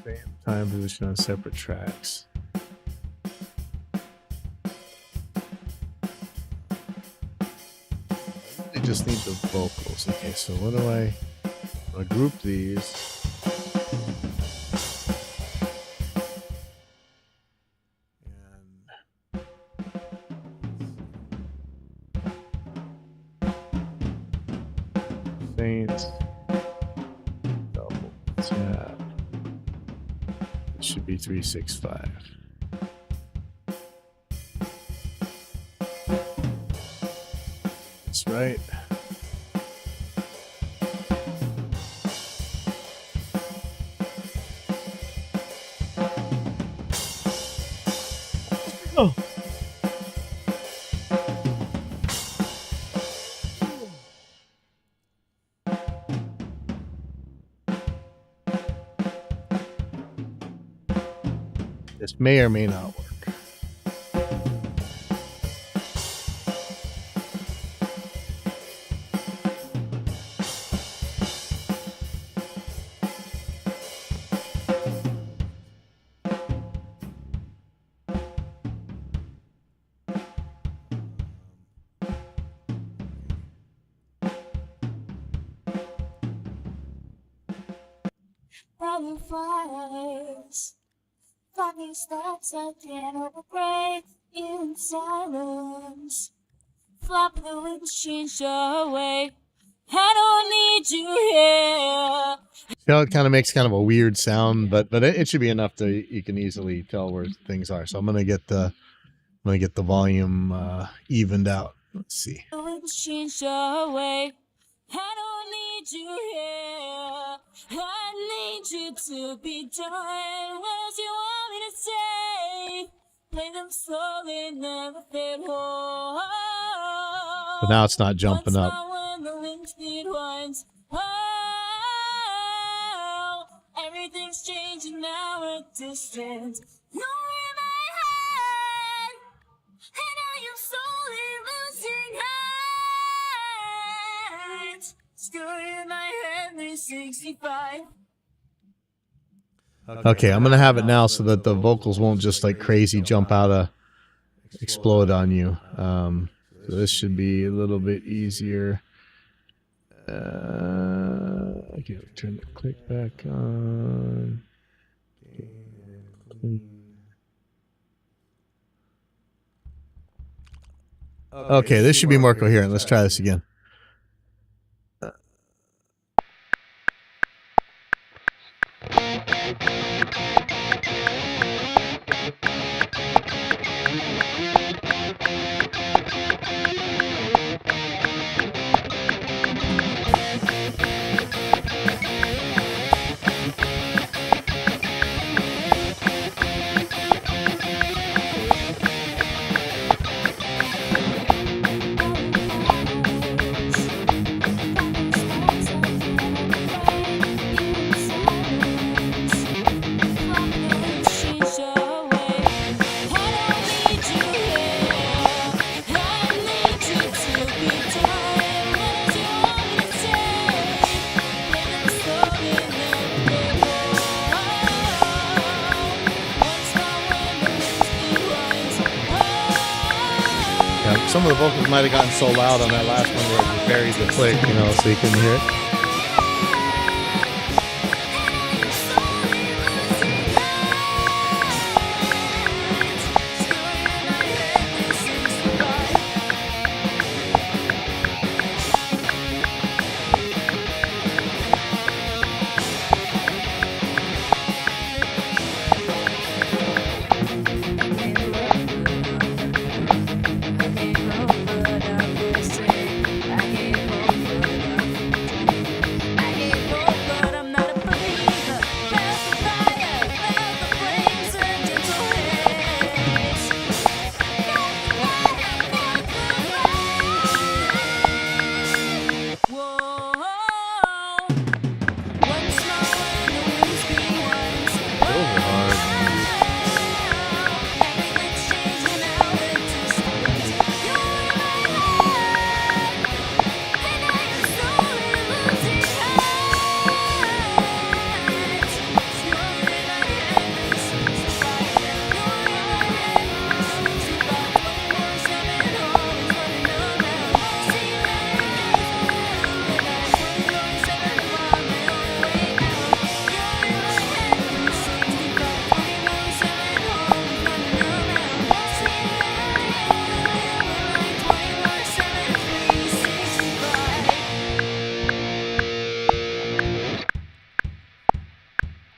Same time position on separate tracks. I just need the vocals. Okay, so what do I group these? Saints, double tap. It should be 365. That's right. Oh. This may or may not work. butterflies. These thoughts I can't break in silence. Flap the windshield away. I don't need you here. See how it kind of makes kind of a weird sound, but it should be enough to you can easily tell where things are. So I'm gonna get the volume evened out. Let's see. The windshield away. I don't need you here. I need you to be done. What else you want me to say? Play them slowly, never fade home. But now it's not jumping up. When the wind speed winds. Oh, everything's changing now at distance. You're in my head, and I am slowly losing height. Still in my head, 365. Okay, I'm gonna have it now so that the vocals won't just like crazy jump out of explode on you. So this should be a little bit easier. Okay, turn the click back on. Okay, this should be more coherent. Let's try this again. Some of the vocals might have gotten so loud on that last one where it buried the click, you know, so you couldn't hear it.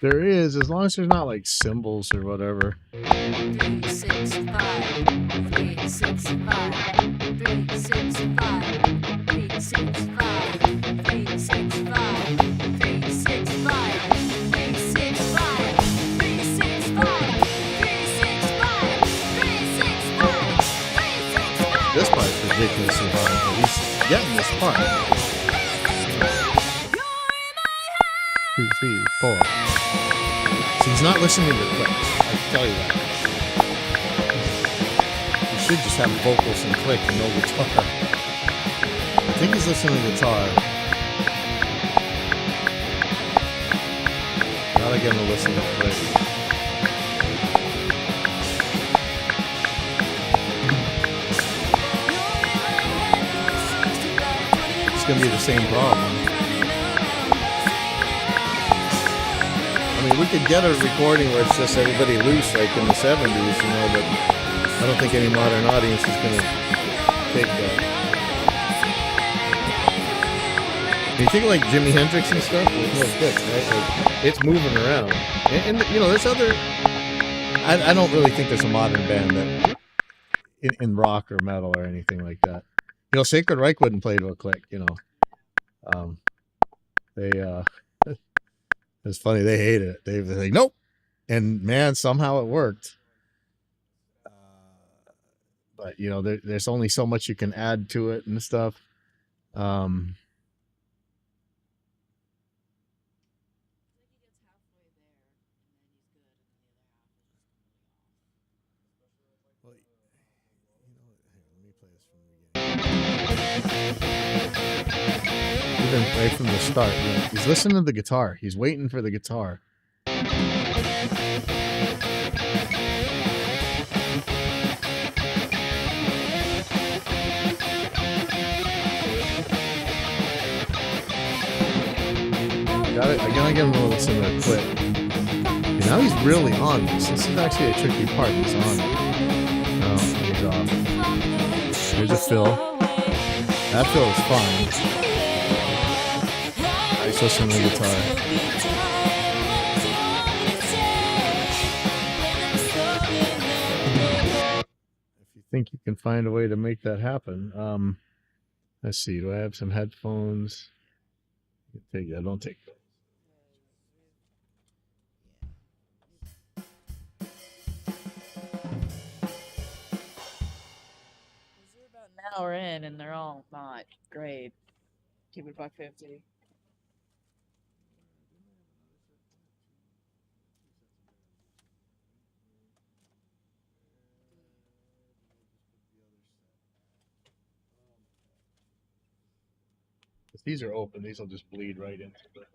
There is, as long as there's not like cymbals or whatever. 365, 365, 365, 365, 365, 365, 365. This part is ridiculously hard, but he's getting this part. 2, 3, 4. So he's not listening to the click. I can tell you that. You should just have vocals and click and no guitar. I think he's listening to guitar. Now I get him to listen to the click. It's gonna be the same problem. mean, we could get a recording where it's just everybody loose, like in the 70s, you know, but I don't think any modern audience is going to take that. You think of like Jimi Hendrix and stuff, there's no click, right? Like, it's moving around. And you know, there's other. I don't really think there's a modern band that in rock or metal or anything like that. You know, Sacred Reich wouldn't play to a click. You know, it's funny. They hated it. They're like, nope. And man, somehow it worked. But you know, there's only so much you can add to it and stuff. Even right from the start, you know, he's listening to the guitar. He's waiting for the guitar. I gotta give him a little similar clip. And now he's really on this. This is actually a tricky part. He's on it. No, he's off. Here's a fill. That fill is fine. He's listening to the guitar. If you think you can find a way to make that happen, let's see. Do I have some headphones? Take that. Don't take those. We're about an hour in, and they're all not great. Keep it $1.50. If these are open, these will just bleed right into it.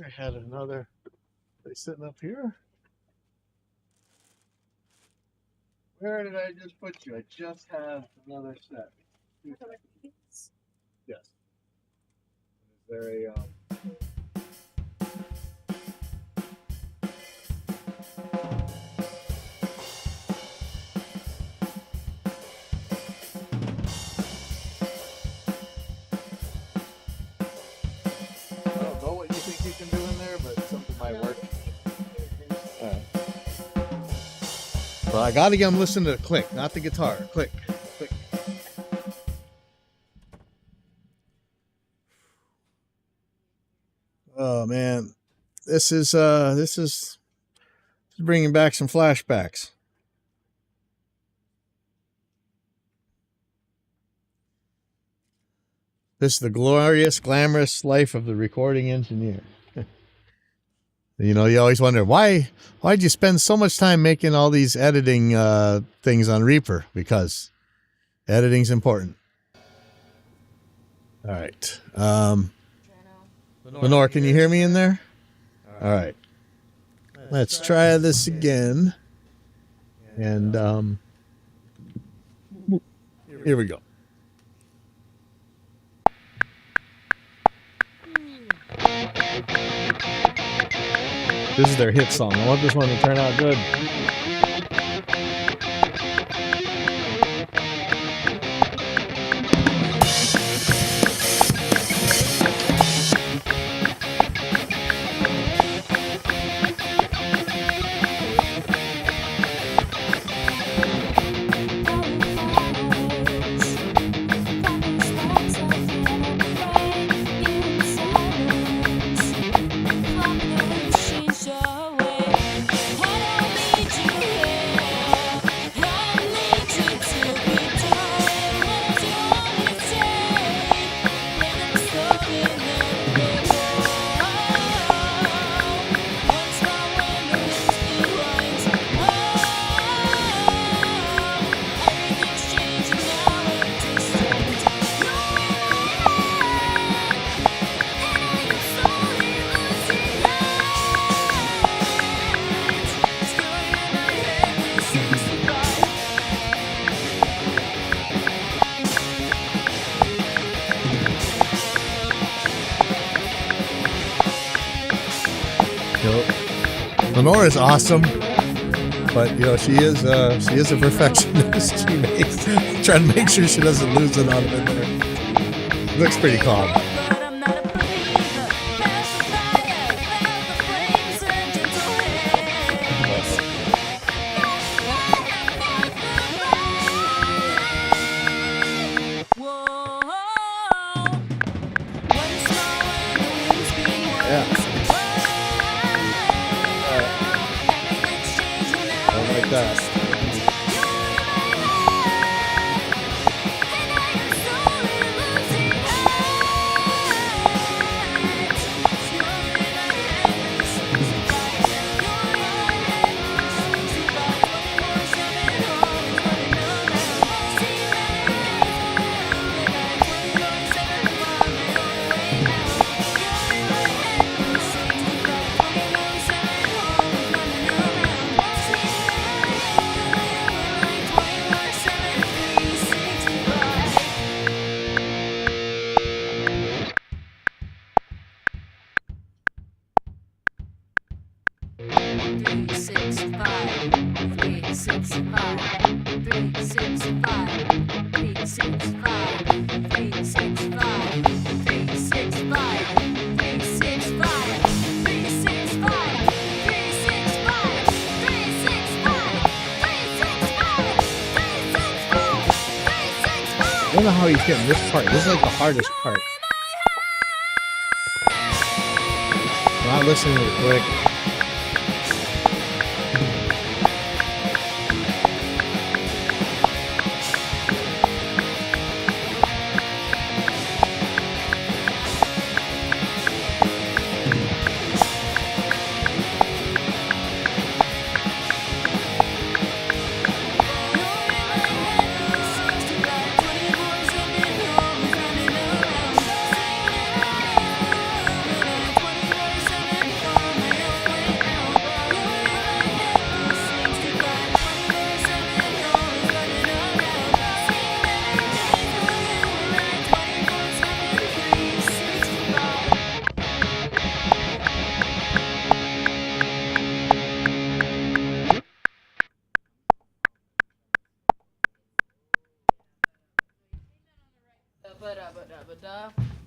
I had another. Are they sitting up here? Where did I just put you? I just have another set. Yes. Is there a I don't know what you think you can do in there, but something might work. All right. Well, I gotta get him listening to the click, not the guitar. Click, click. Oh man, this is bringing back some flashbacks. This is the glorious, glamorous life of the recording engineer. You know, you always wonder why'd you spend so much time making all these editing things on Reaper? Because editing's important. All right. Lenore, can you hear me in there? All right. Let's try this again. And here we go. This is their hit song. I want this one to turn out good. You know, Lenore is awesome, but you know she is a perfectionist. She makes trying to make sure she doesn't lose it on it there. Looks pretty calm. But I'm not a believer. Past the fire, felt the flames and gentle hands. Whoa. One small and the wings being one. Yeah. Everything's changing now. I like that. I don't know how he's getting this part. This is like the hardest part. Not listening to the click.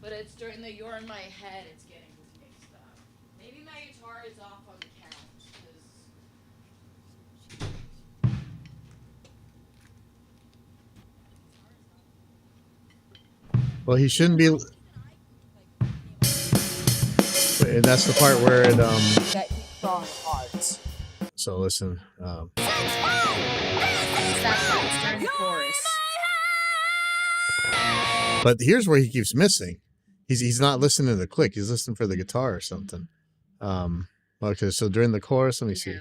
But it's during the "You're in my head," it's getting mixed up. Maybe my guitar is off on the count. 'cause- Well, he shouldn't be. And that's the part where it That song parts. So listen. It's during the chorus. But here's where he keeps missing. He's not listening to the click. He's listening for the guitar or something. Okay, so during the chorus, let me see.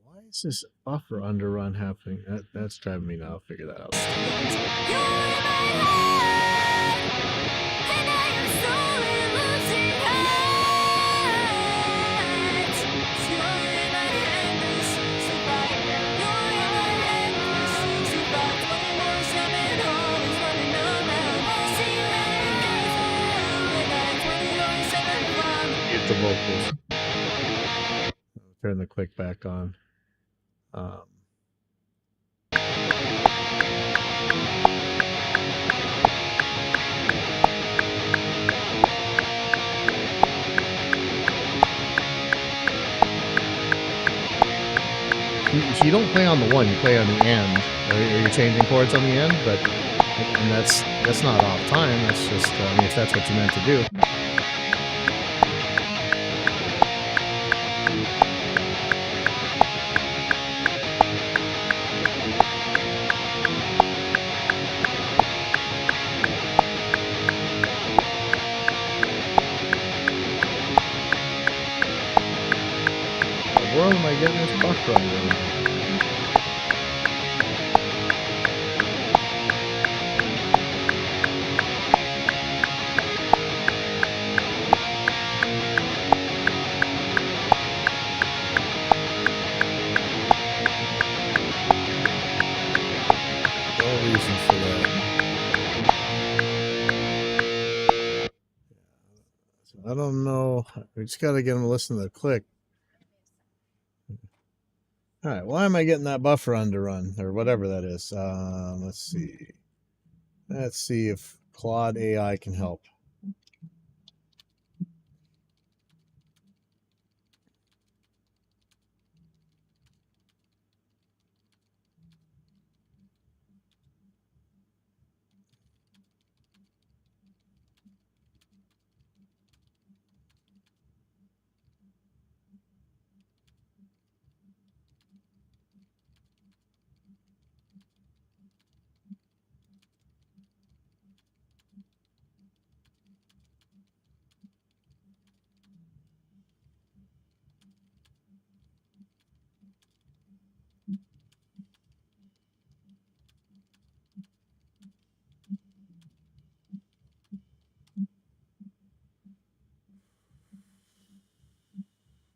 Why is this buffer underrun happening? That's driving me now. I'll figure that out. Get the vocals. Turn the click back on. So you don't play on the one, you play on the end. Or you're changing chords on the end, but and that's not off time. That's just I mean, if that's what you meant to do. Where am I getting this buck from? We just got to get them to listen to the click. All right, why am I getting that buffer underrun or whatever that is? Let's see. Let's see if Claude AI can help.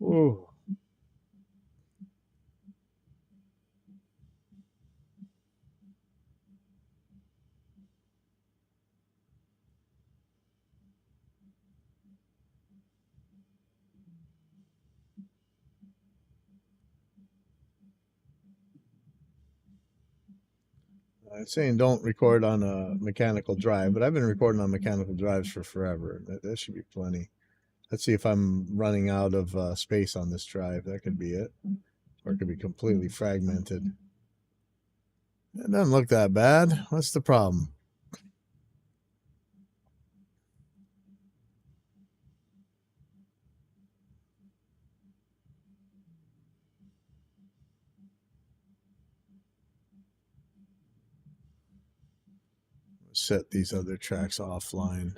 Ooh. It's saying don't record on a mechanical drive, but I've been recording on mechanical drives for forever. That should be plenty. Let's see if I'm running out of space on this drive. That could be it. Or it could be completely fragmented. It doesn't look that bad. What's the problem? Set these other tracks offline.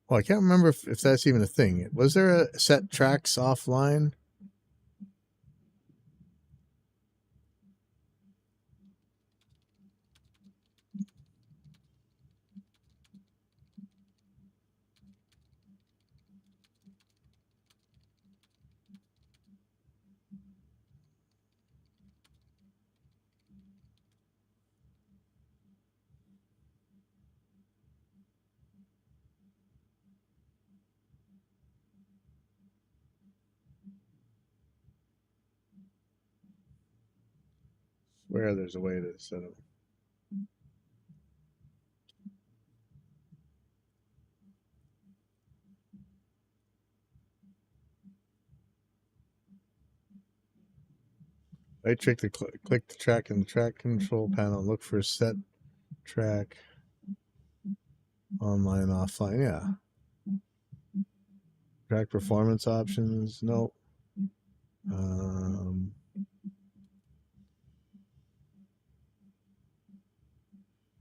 Well, I can't remember if that's even a thing. Was there a set tracks offline? Swear there's a way to set them. Right click the track in the track control panel. Look for set track online, offline. Yeah. Track performance options. Nope.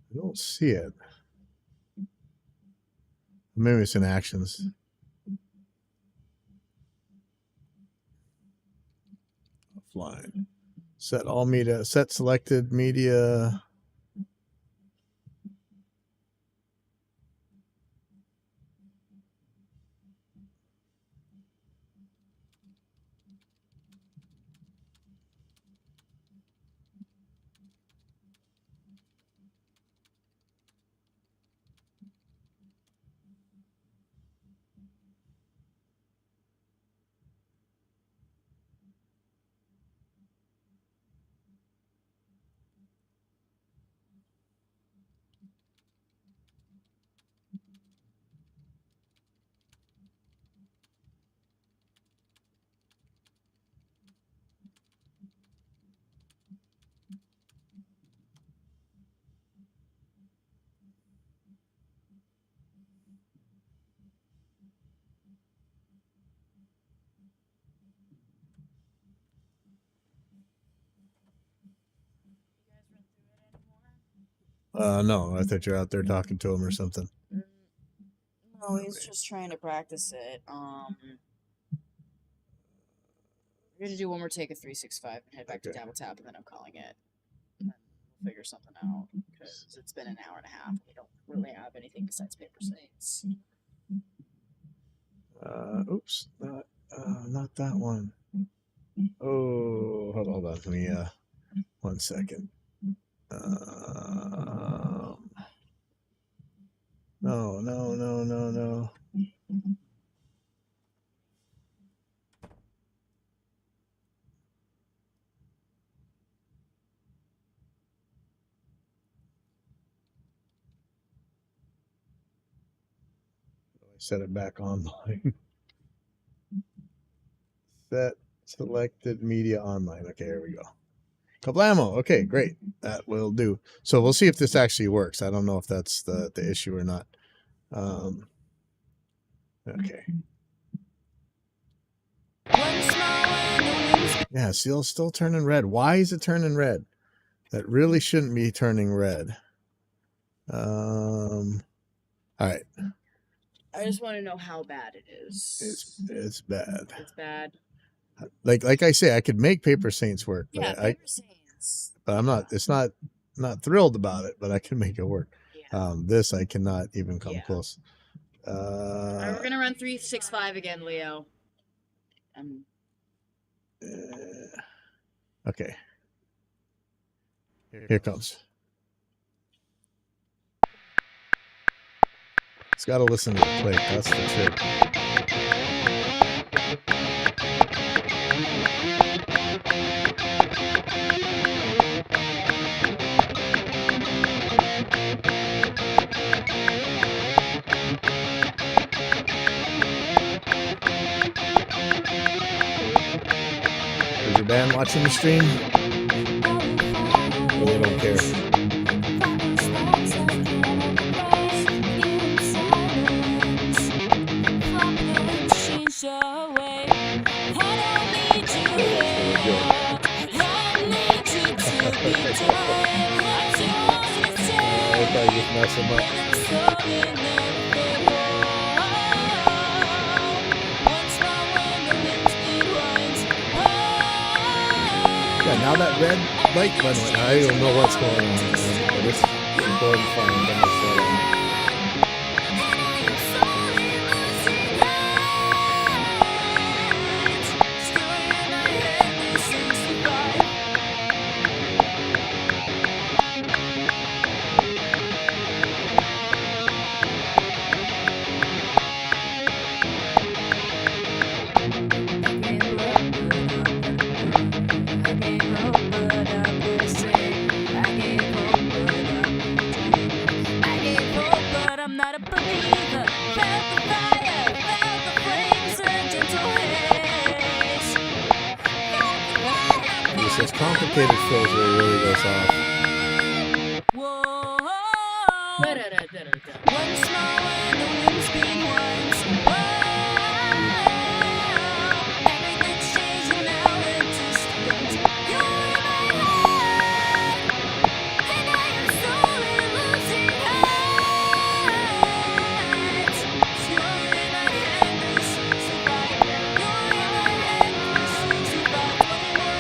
I don't see it. Maybe it's in actions. Offline. Set all media. Set selected media. No, I thought you're out there talking to him or something. No, he's just trying to practice it. We're gonna do one more take of 365 and head back to Okay. Dabble Tap, and then I'm calling it. And then we'll figure something out because it's been an hour and a half. We don't really have anything besides paper states. Oops, not that one. Oh, hold on. Let me 1 second. No. Set it back online. Set selected media online. Okay, here we go. Kablamo. Okay, great. That will do. So we'll see if this actually works. I don't know if that's the issue or not. Okay. Yeah, still turning red. Why is it turning red? That really shouldn't be turning red. All right. I just want to know how bad it is. It's bad. It's bad. Like I say, I could make Paper Saints work, but Yeah, Paper Saints. but I'm not. It's not thrilled about it, but I can make it work. Yeah. This I cannot even come Yeah. close. All right, we're gonna run 365 again, Leo. Okay. Here it comes. It's got to listen to the click. That's the trick. Is your band watching the stream? Or they don't care? I probably just mess them up. Yeah, now that red light went on, I don't know what's going on. But it's going fine. Let me shut up. I'm not a believer. Felt the fire, felt the flames, a gentle haze. It's those complicated fills where it really goes off. Whoa. Da-da-da-da-da-da. One small when the wind speed once. Everything's changing now in distance. You're in my head, and I am slowly losing height. You're in my head, 365. You're in my head, 365.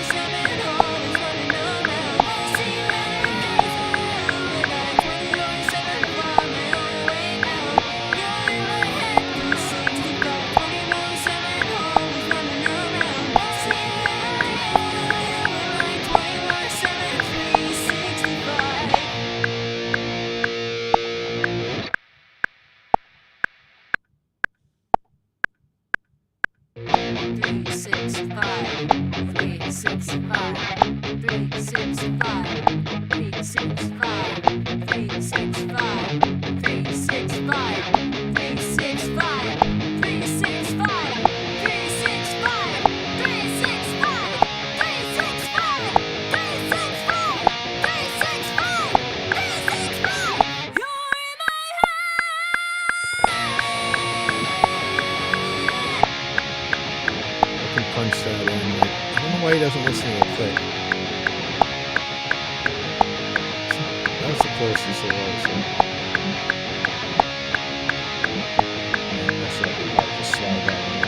24/7, always running around. See you every day, every night. 24/7 from my own way out. You're in my head, 365. 24/7, always running around. See you every day, every night. 24/7, 365. I can punch that in. Like, I don't know why he doesn't listen to the click. That's the closest it was. That's right. I'll just slide that one.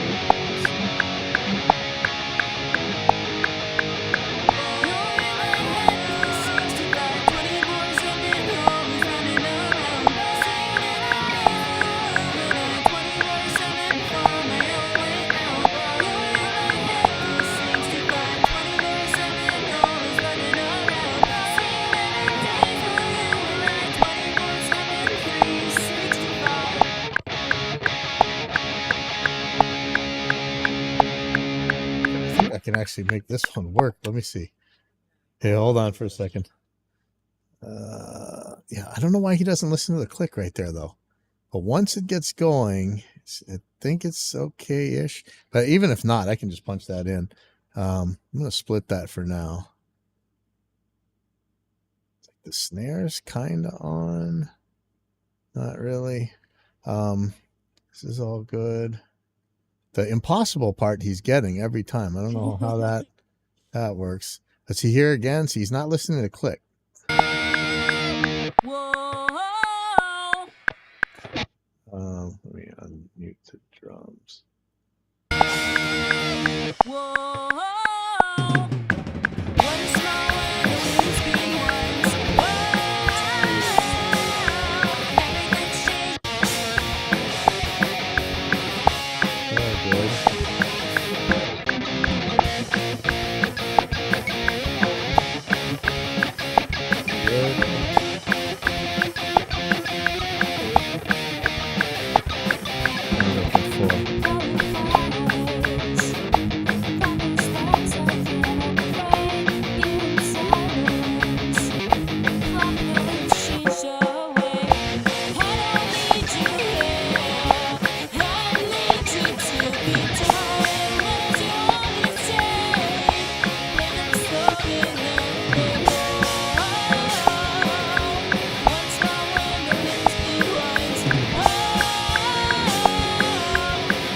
I think I can actually make this one work. Let me see. Hey, hold on for a second. Yeah, I don't know why he doesn't listen to the click right there, though. But once it gets going, I think it's okay-ish, but even if not, I can just punch that in. I'm gonna split that for now. The snare's kind of on, not really. This is all good. The impossible part he's getting every time. I don't know how that works. Let's see here again. See, he's not listening to click. Whoa. Let me unmute the drums. Whoa. One small and the wings be ones. Everything's changed. Oh, good. Good. I'm looking for.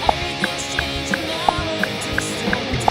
Everything's changing now we're distant.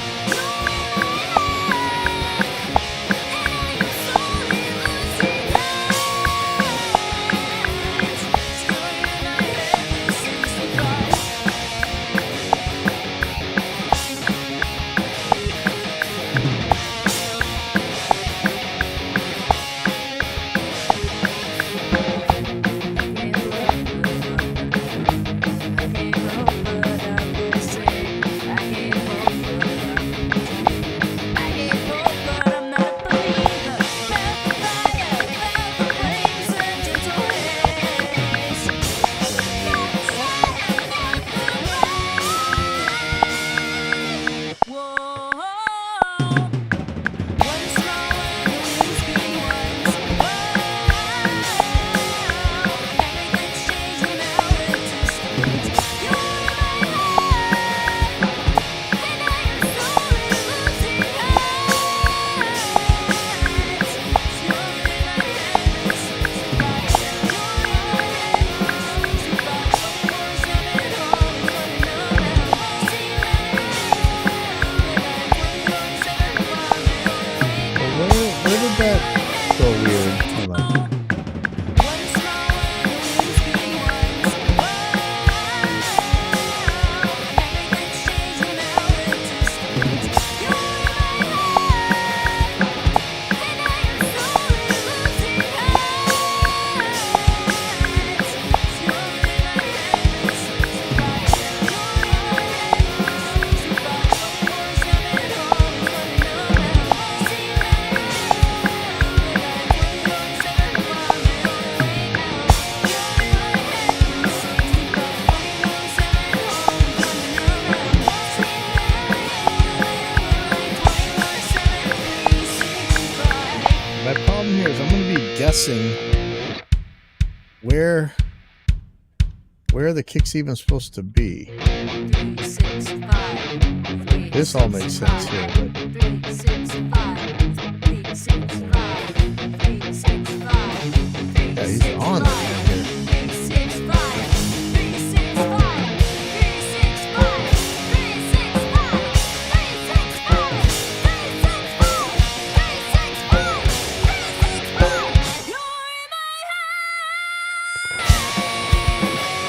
Where did that go weird? Hold on. My problem here is I'm going to be guessing where the kick's even supposed to be. This all makes sense here, but yeah, he's on it here.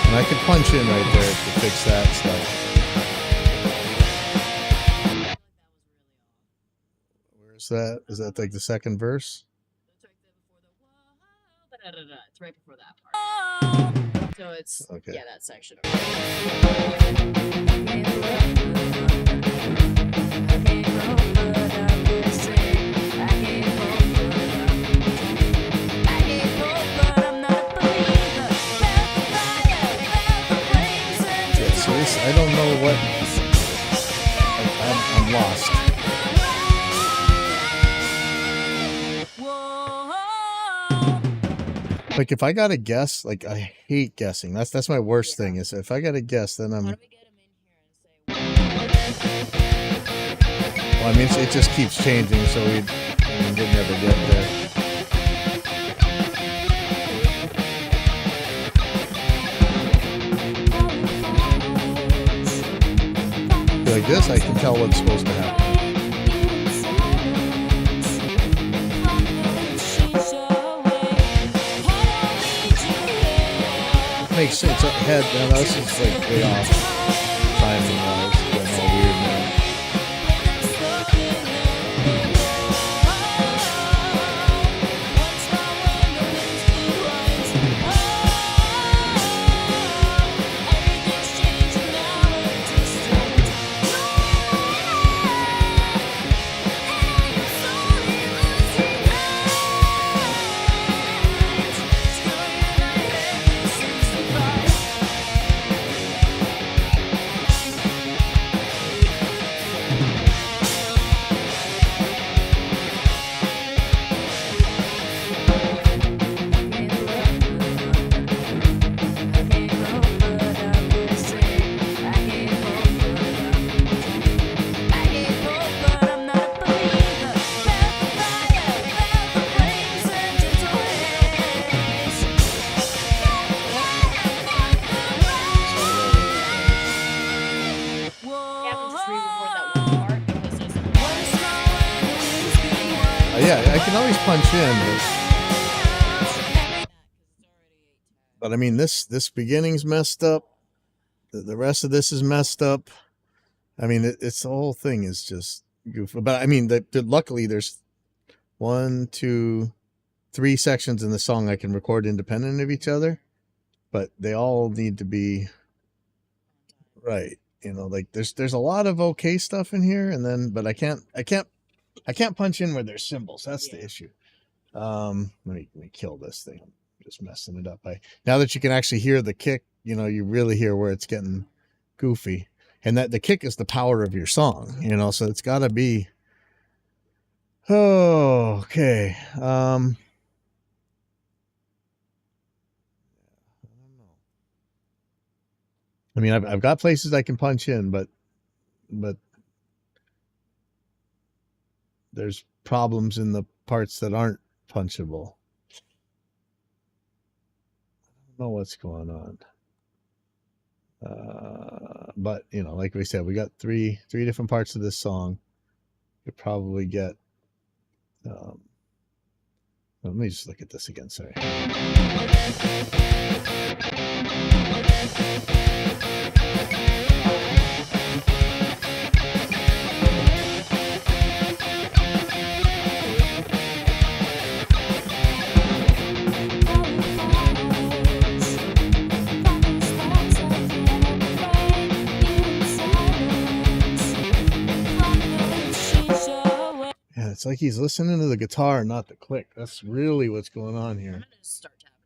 And I could punch in right there to fix that stuff. Where's that? Is that like the second verse? It's right before that part. So it's Okay. yeah, that section. Yeah, so this, I don't know what. I'm lost. Like if I gotta guess, like I hate guessing. That's my worst thing. Is if I gotta guess, then How I'm. do we get him in here and say? Well, I mean, it just keeps changing, so we'd never get there. Like this, I can tell what's supposed to happen. Makes sense. Head, now this is like way off timing wise. That's all weird now. Yeah, I can always punch in, but I mean this beginning's messed up. The rest of this is messed up. I mean, it's the whole thing is just goofy. But I mean, luckily there's 1, 2, 3 sections in the song I can record independent of each other, but they all need to be right. You know, like there's a lot of okay stuff in here, and then but I can't punch in where there's cymbals. That's the issue. Let me kill this thing. I'm just messing it up. Now that you can actually hear the kick, you know, you really hear where it's getting goofy, and that the kick is the power of your song. You know, so it's got to be. Oh, okay. I mean, I've got places I can punch in, but there's problems in the parts that aren't punchable. I don't know what's going on. But you know, like we said, we got three different parts of this song. Could probably get. Let me just look at this again. Sorry. Yeah, it's like he's listening to the guitar, not the click. That's really what's going on here. I'm gonna start tapping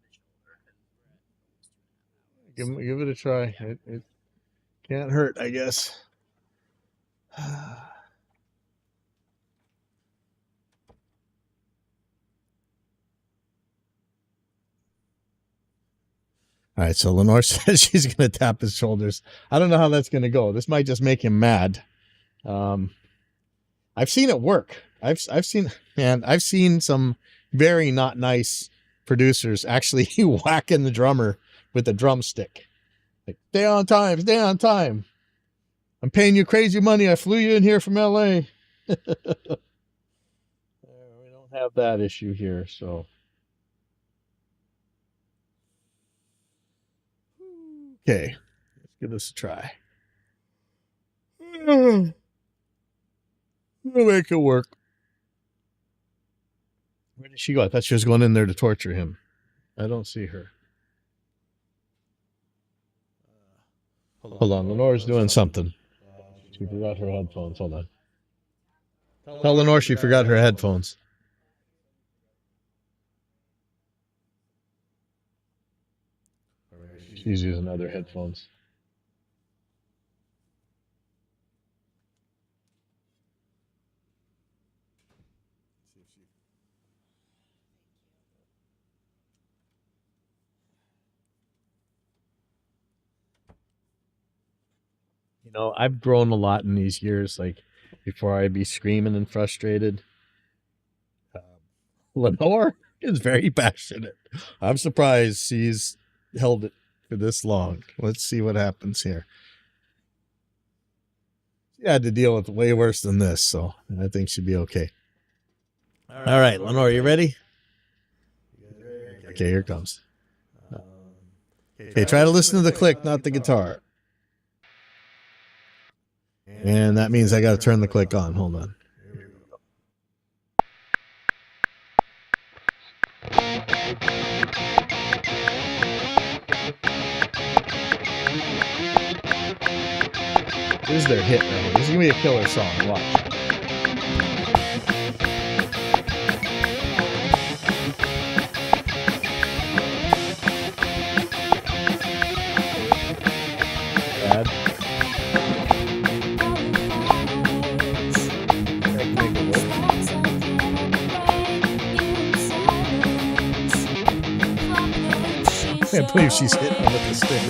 his shoulder. Give it a try. It can't hurt, I guess. All right, so Lenore says she's going to tap his shoulders. I don't know how that's going to go. This might just make him mad. I've seen it work. I've seen some very not nice producers actually whacking the drummer with a drumstick. Like, stay on time, stay on time. I'm paying you crazy money. I flew you in here from LA. We don't have that issue here, so. Okay, let's give this a try. We'll make it work. Where did she go? I thought she was going in there to torture him. I don't see her. Hold on, Lenore's doing something. She forgot her headphones. Hold on. Tell Lenore she forgot her headphones. She's using other headphones. know, I've grown a lot in these years. Like before I'd be screaming and frustrated. Lenore is very passionate. I'm surprised she's held it for this long. Let's see what happens here. She had to deal with way worse than this, so I think she'll be okay. All right, Lenore, you ready? Okay, here it comes. Okay, try to listen to the click, not the guitar. And that means I got to turn the click on. Hold on. This is their hit right here. This is going to be a killer song. Watch. Bad. I can't believe she's hitting him with the stick.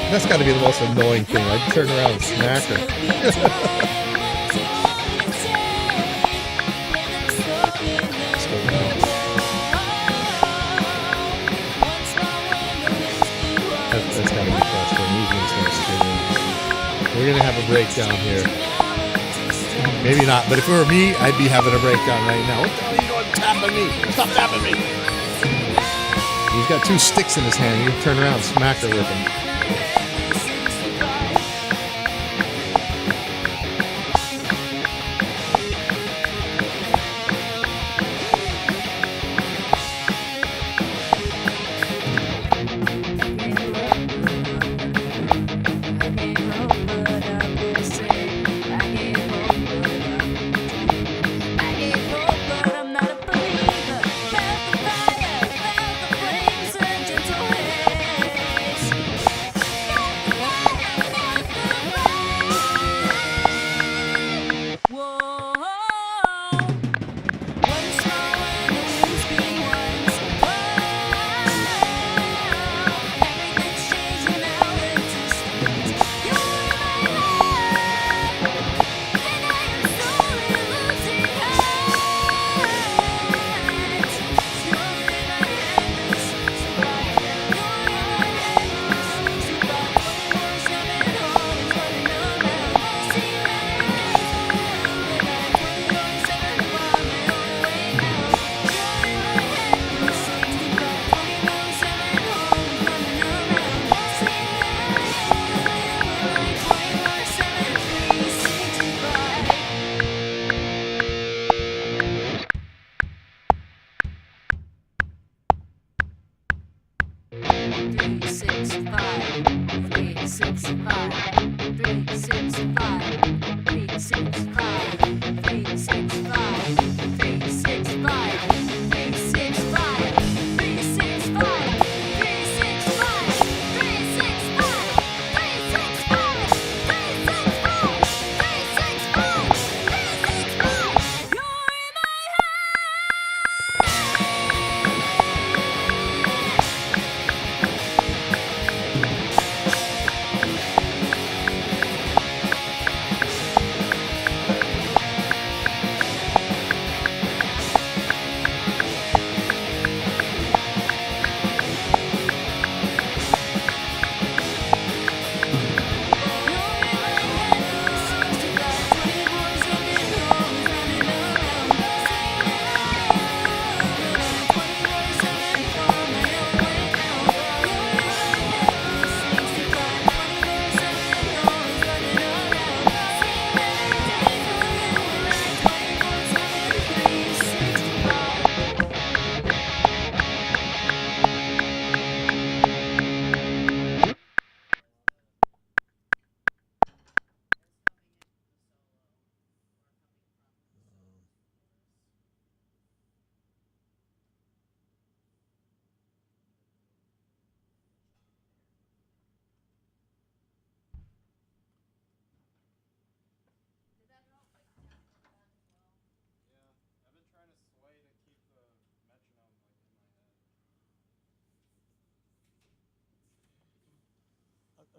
That's got to be the most annoying thing. I'd turn around and smack her. That's got to be frustrating. These ones are screaming. We're going to have a breakdown here. Maybe not, but if it were me, I'd be having a breakdown right now. What the hell are you doing tapping me? Stop tapping me. He's got two sticks in his hand. You can turn around and smack her with them.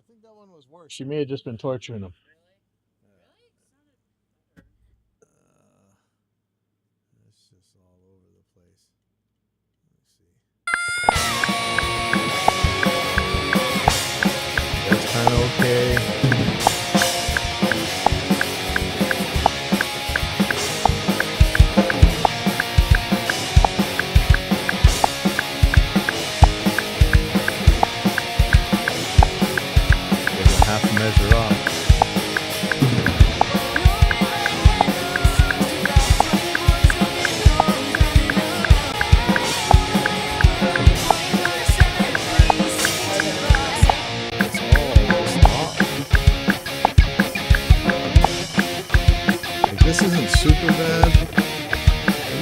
think that one was worse. She may have just been torturing him. It's just all over the place. Let me see. That's kind of okay. Half a measure off. Like, this isn't super bad.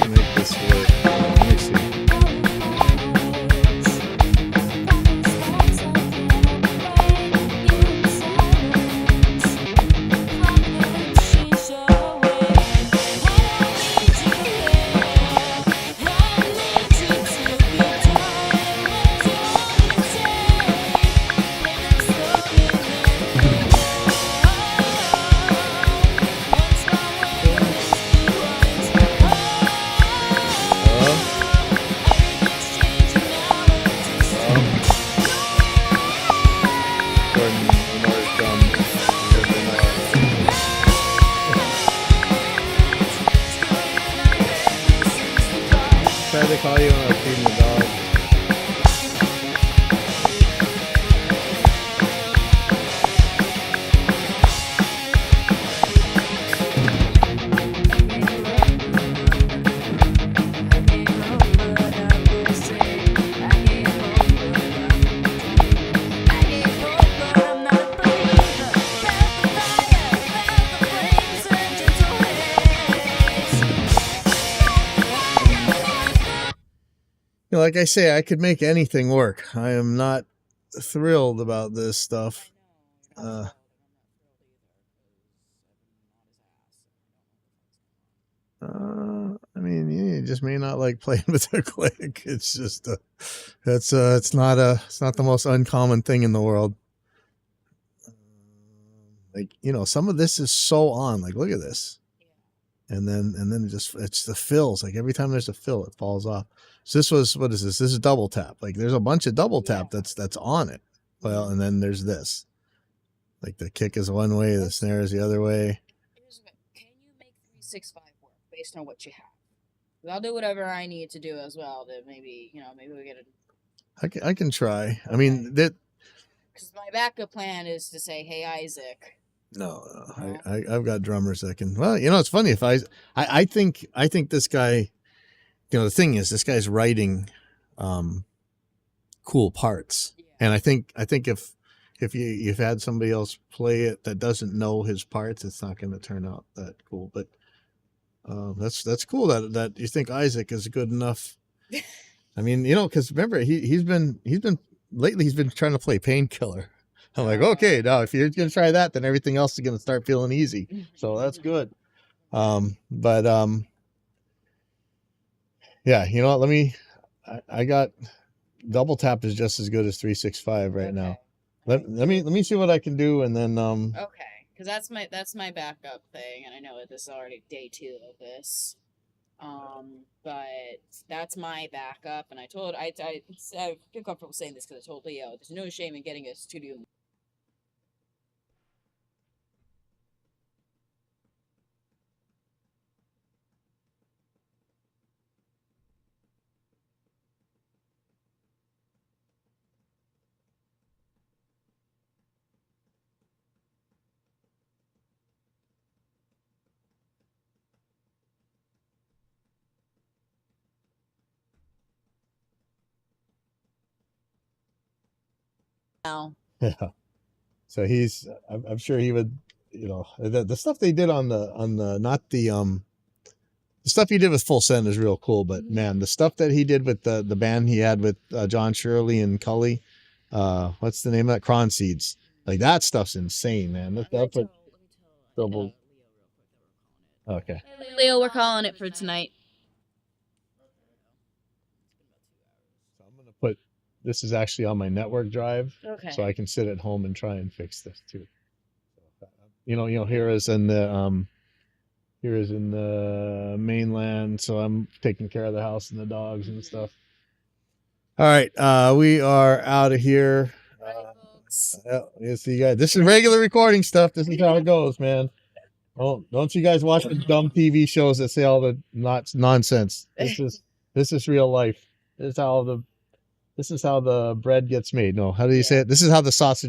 Let me make this work. Let me see. Tried to call you when I was feeding the dog. You know, like I say, I could make anything work. I am not thrilled about this stuff. I mean, you just may not like playing with a click. It's just it's not the most uncommon thing in the world. Like, you know, some of this is so on. Like, look at this, and then it's the fills. Like every time there's a fill, it falls off. So what is this? This is double tap. Like there's a bunch of double tap that's on it. Well, and then there's this. Like the kick is one way, the snare is the other way. Can you make 365 work based on what you have? 'Cause I'll do whatever I need to do as well to maybe we get a. I can try. I mean that. Because my backup plan is to say, "Hey, Isaac." No, I've got drummers that can. Well, you know, it's funny if I think this guy. You know, the thing is, this guy's writing cool parts, and I think if you've had somebody else play it that doesn't know his parts, it's not going to turn out that cool. But that's cool that you think Isaac is good enough. I mean, you know, because remember he's been trying to play Painkiller. I'm like, okay, now if you're going to try that, then everything else is going to start feeling easy. So that's good. Yeah, you know what? I got double tap is just as good as 365 right now. Let me see what I can do, and then Okay, because that's my backup thing, and I know that this is already day 2 of this. But that's my backup, and I feel comfortable saying this because I told Leo there's no shame in getting a studio. Now. yeah. So I'm sure he would, you know, the stuff they did on the not the stuff he did with Full Send is real cool, but man, the stuff that he did with the band he had with John Shirley and Cully, what's the name of that? Cron Seeds. Like that stuff's insane, man. Double. Okay. Hey, Leo, we're calling it for tonight. So I'm gonna put this is actually on my network drive, Okay. so I can sit at home and try and fix this too. Here is in the mainland, so I'm taking care of the house and the dogs and stuff. All right, we are out of here. You see, guys, this is regular recording stuff. This is how it goes, man. Don't you guys watch the dumb TV shows that say all the nonsense? This is real life. This is how the bread gets made. No, how do you say it? This is how the sausage